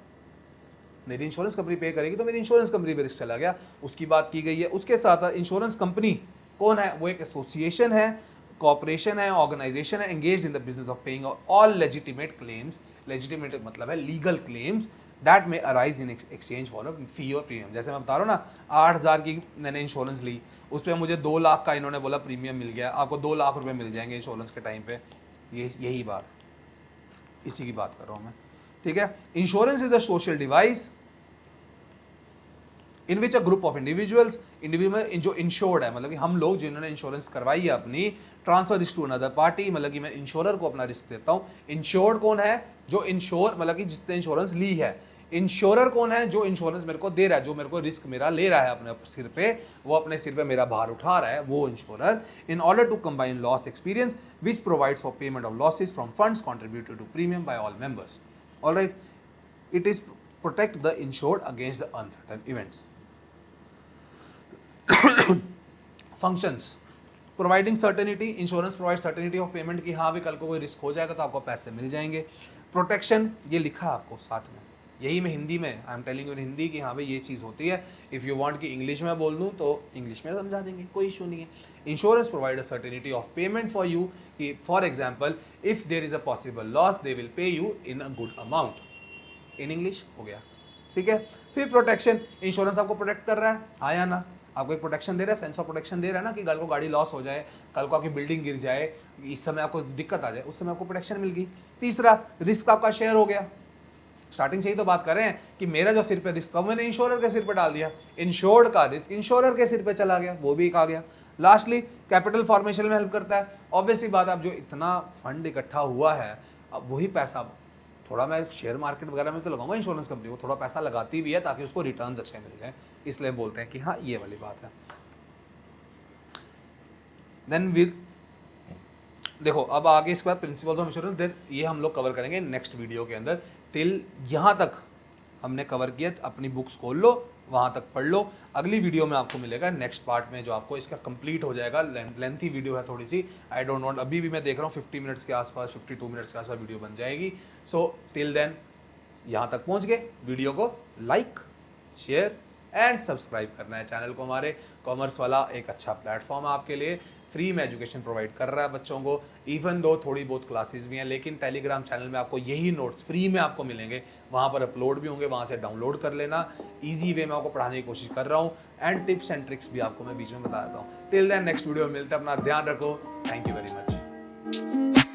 मेरी इंश्योरेंस कंपनी पे करेगी तो मेरी इंश्योरेंस कंपनी पे रिस्क चला गया, उसकी बात की गई है। उसके साथ इंश्योरेंस कंपनी कौन है, वो एक एसोसिएशन है, कॉर्पोरेशन है, ऑर्गेनाइजेशन है, engaged in the business of paying all legitimate claims, legitimate मतलब है legal claims that may arise in exchange for a fee और प्रीमियम। जैसे मैं बता रहा हूँ ना, 8,000 की मैंने इंश्योरेंस ली, उस पर मुझे 2 लाख का इन्होंने बोला प्रीमियम मिल गया, आपको 2 लाख रुपए मिल जाएंगे इंश्योरेंस के टाइम पे, यही बात, इसी की बात कर रहा हूँ मैं। ठीक है, insurance is a social device in which a group of individuals, individual जो इंश्योर्ड है, मतलब कि हम लोग जिन्होंने इंश्योरेंस करवाई है अपनी, transfer risk to another party, मतलब कि मैं इंश्योरर को अपना रिस्क देता हूँ। इंश्योर्ड कौन है, जो इंश्योर मतलब कि जिसने इंश्योरेंस ली है। इंश्योरर कौन है, जो इंश्योरेंस मेरे को दे रहा है, जो मेरे को रिस्क मेरा ले रहा है अपने सिर पे, वो अपने सिर पे मेरा भार उठा रहा है, वो insurer. In order to combine loss experience which provides for payment of losses from funds contributed to premium by all members. Alright, it is protect the insured against the uncertain events. Functions, providing certainty, insurance provide certainty of payment कि हाँ भी कल को कोई risk हो जाएगा तो आपको पैसे मिल जाएंगे। प्रोटेक्शन, ये लिखा है आपको साथ में, यही मैं हिंदी में I am telling you in Hindi कि हाँ भाई ये चीज़ होती है। इफ़ यू वांट कि इंग्लिश में बोल दूँ तो इंग्लिश में समझा देंगे, कोई इशू नहीं है। Insurance provide a certainty of payment for you कि for example if there is a possible loss they will pay you in a good amount, in English हो गया। ठीक है, फिर प्रोटेक्शन, इंश्योरेंस आपको प्रोटेक्ट कर रहा है, हाँ या ना, आपको एक प्रोटेक्शन दे रहा है, सेंस ऑफ प्रोटेक्शन दे रहा है ना कि कल को गाड़ी लॉस हो जाए, कल को आपकी बिल्डिंग गिर जाए, इस समय आपको दिक्कत आ जाए, उस समय आपको प्रोटेक्शन मिल गई। तीसरा, रिस्क आपका शेयर हो गया, स्टार्टिंग से ही तो बात कर रहे हैं कि मेरा जो सिर पे रिस्क था मैंने इंश्योरर के सिर पे डाल दिया, इंश्योर्ड का रिस्क इंश्योरर के सिर पे चला गया, वो भी एक आ गया। लास्टली कैपिटल फॉर्मेशन में हेल्प करता है। ऑब्वियसली बात है, अब जो इतना फंड इकट्ठा हुआ है, अब वही पैसा थोड़ा मैं शेयर मार्केट वगैरह में तो लगाऊंगा, इंश्योरेंस कंपनी को थोड़ा पैसा लगाती भी है ताकि उसको रिटर्न्स अच्छे मिल जाए, इसलिए बोलते हैं कि हाँ ये वाली बात है। देन विद देखो अब आगे इसके बाद प्रिंसिपल्स ऑफ इंश्योरेंस, देन ये हम लोग कवर करेंगे नेक्स्ट वीडियो के अंदर। टिल यहाँ तक हमने कवर किया, अपनी बुक्स खोल लो, वहाँ तक पढ़ लो। अगली वीडियो में आपको मिलेगा नेक्स्ट पार्ट में जो आपको इसका कंप्लीट हो जाएगा। लेंथी वीडियो है थोड़ी सी, आई डोंट वांट, अभी भी मैं देख रहा हूँ 50 मिनट्स के आसपास, 52 मिनट्स के आसपास वीडियो बन जाएगी। सो टिल देन यहाँ तक पहुँच गए, वीडियो को लाइक शेयर एंड सब्सक्राइब करना है चैनल को। हमारे कॉमर्स वाला एक अच्छा प्लेटफॉर्म है आपके लिए, फ्री में एजुकेशन प्रोवाइड कर रहा है बच्चों को, इवन दो थोड़ी बहुत क्लासेस भी हैं, लेकिन टेलीग्राम चैनल में आपको यही नोट्स फ्री में आपको मिलेंगे, वहाँ पर अपलोड भी होंगे, वहाँ से डाउनलोड कर लेना। ईजी वे में आपको पढ़ाने की कोशिश कर रहा हूँ एंड टिप्स एंड ट्रिक्स भी आपको मैं बीच में बता देता हूँ। टिल देन नेक्स्ट वीडियो में मिलते हैं, अपना ध्यान रखो, थैंक यू वेरी मच।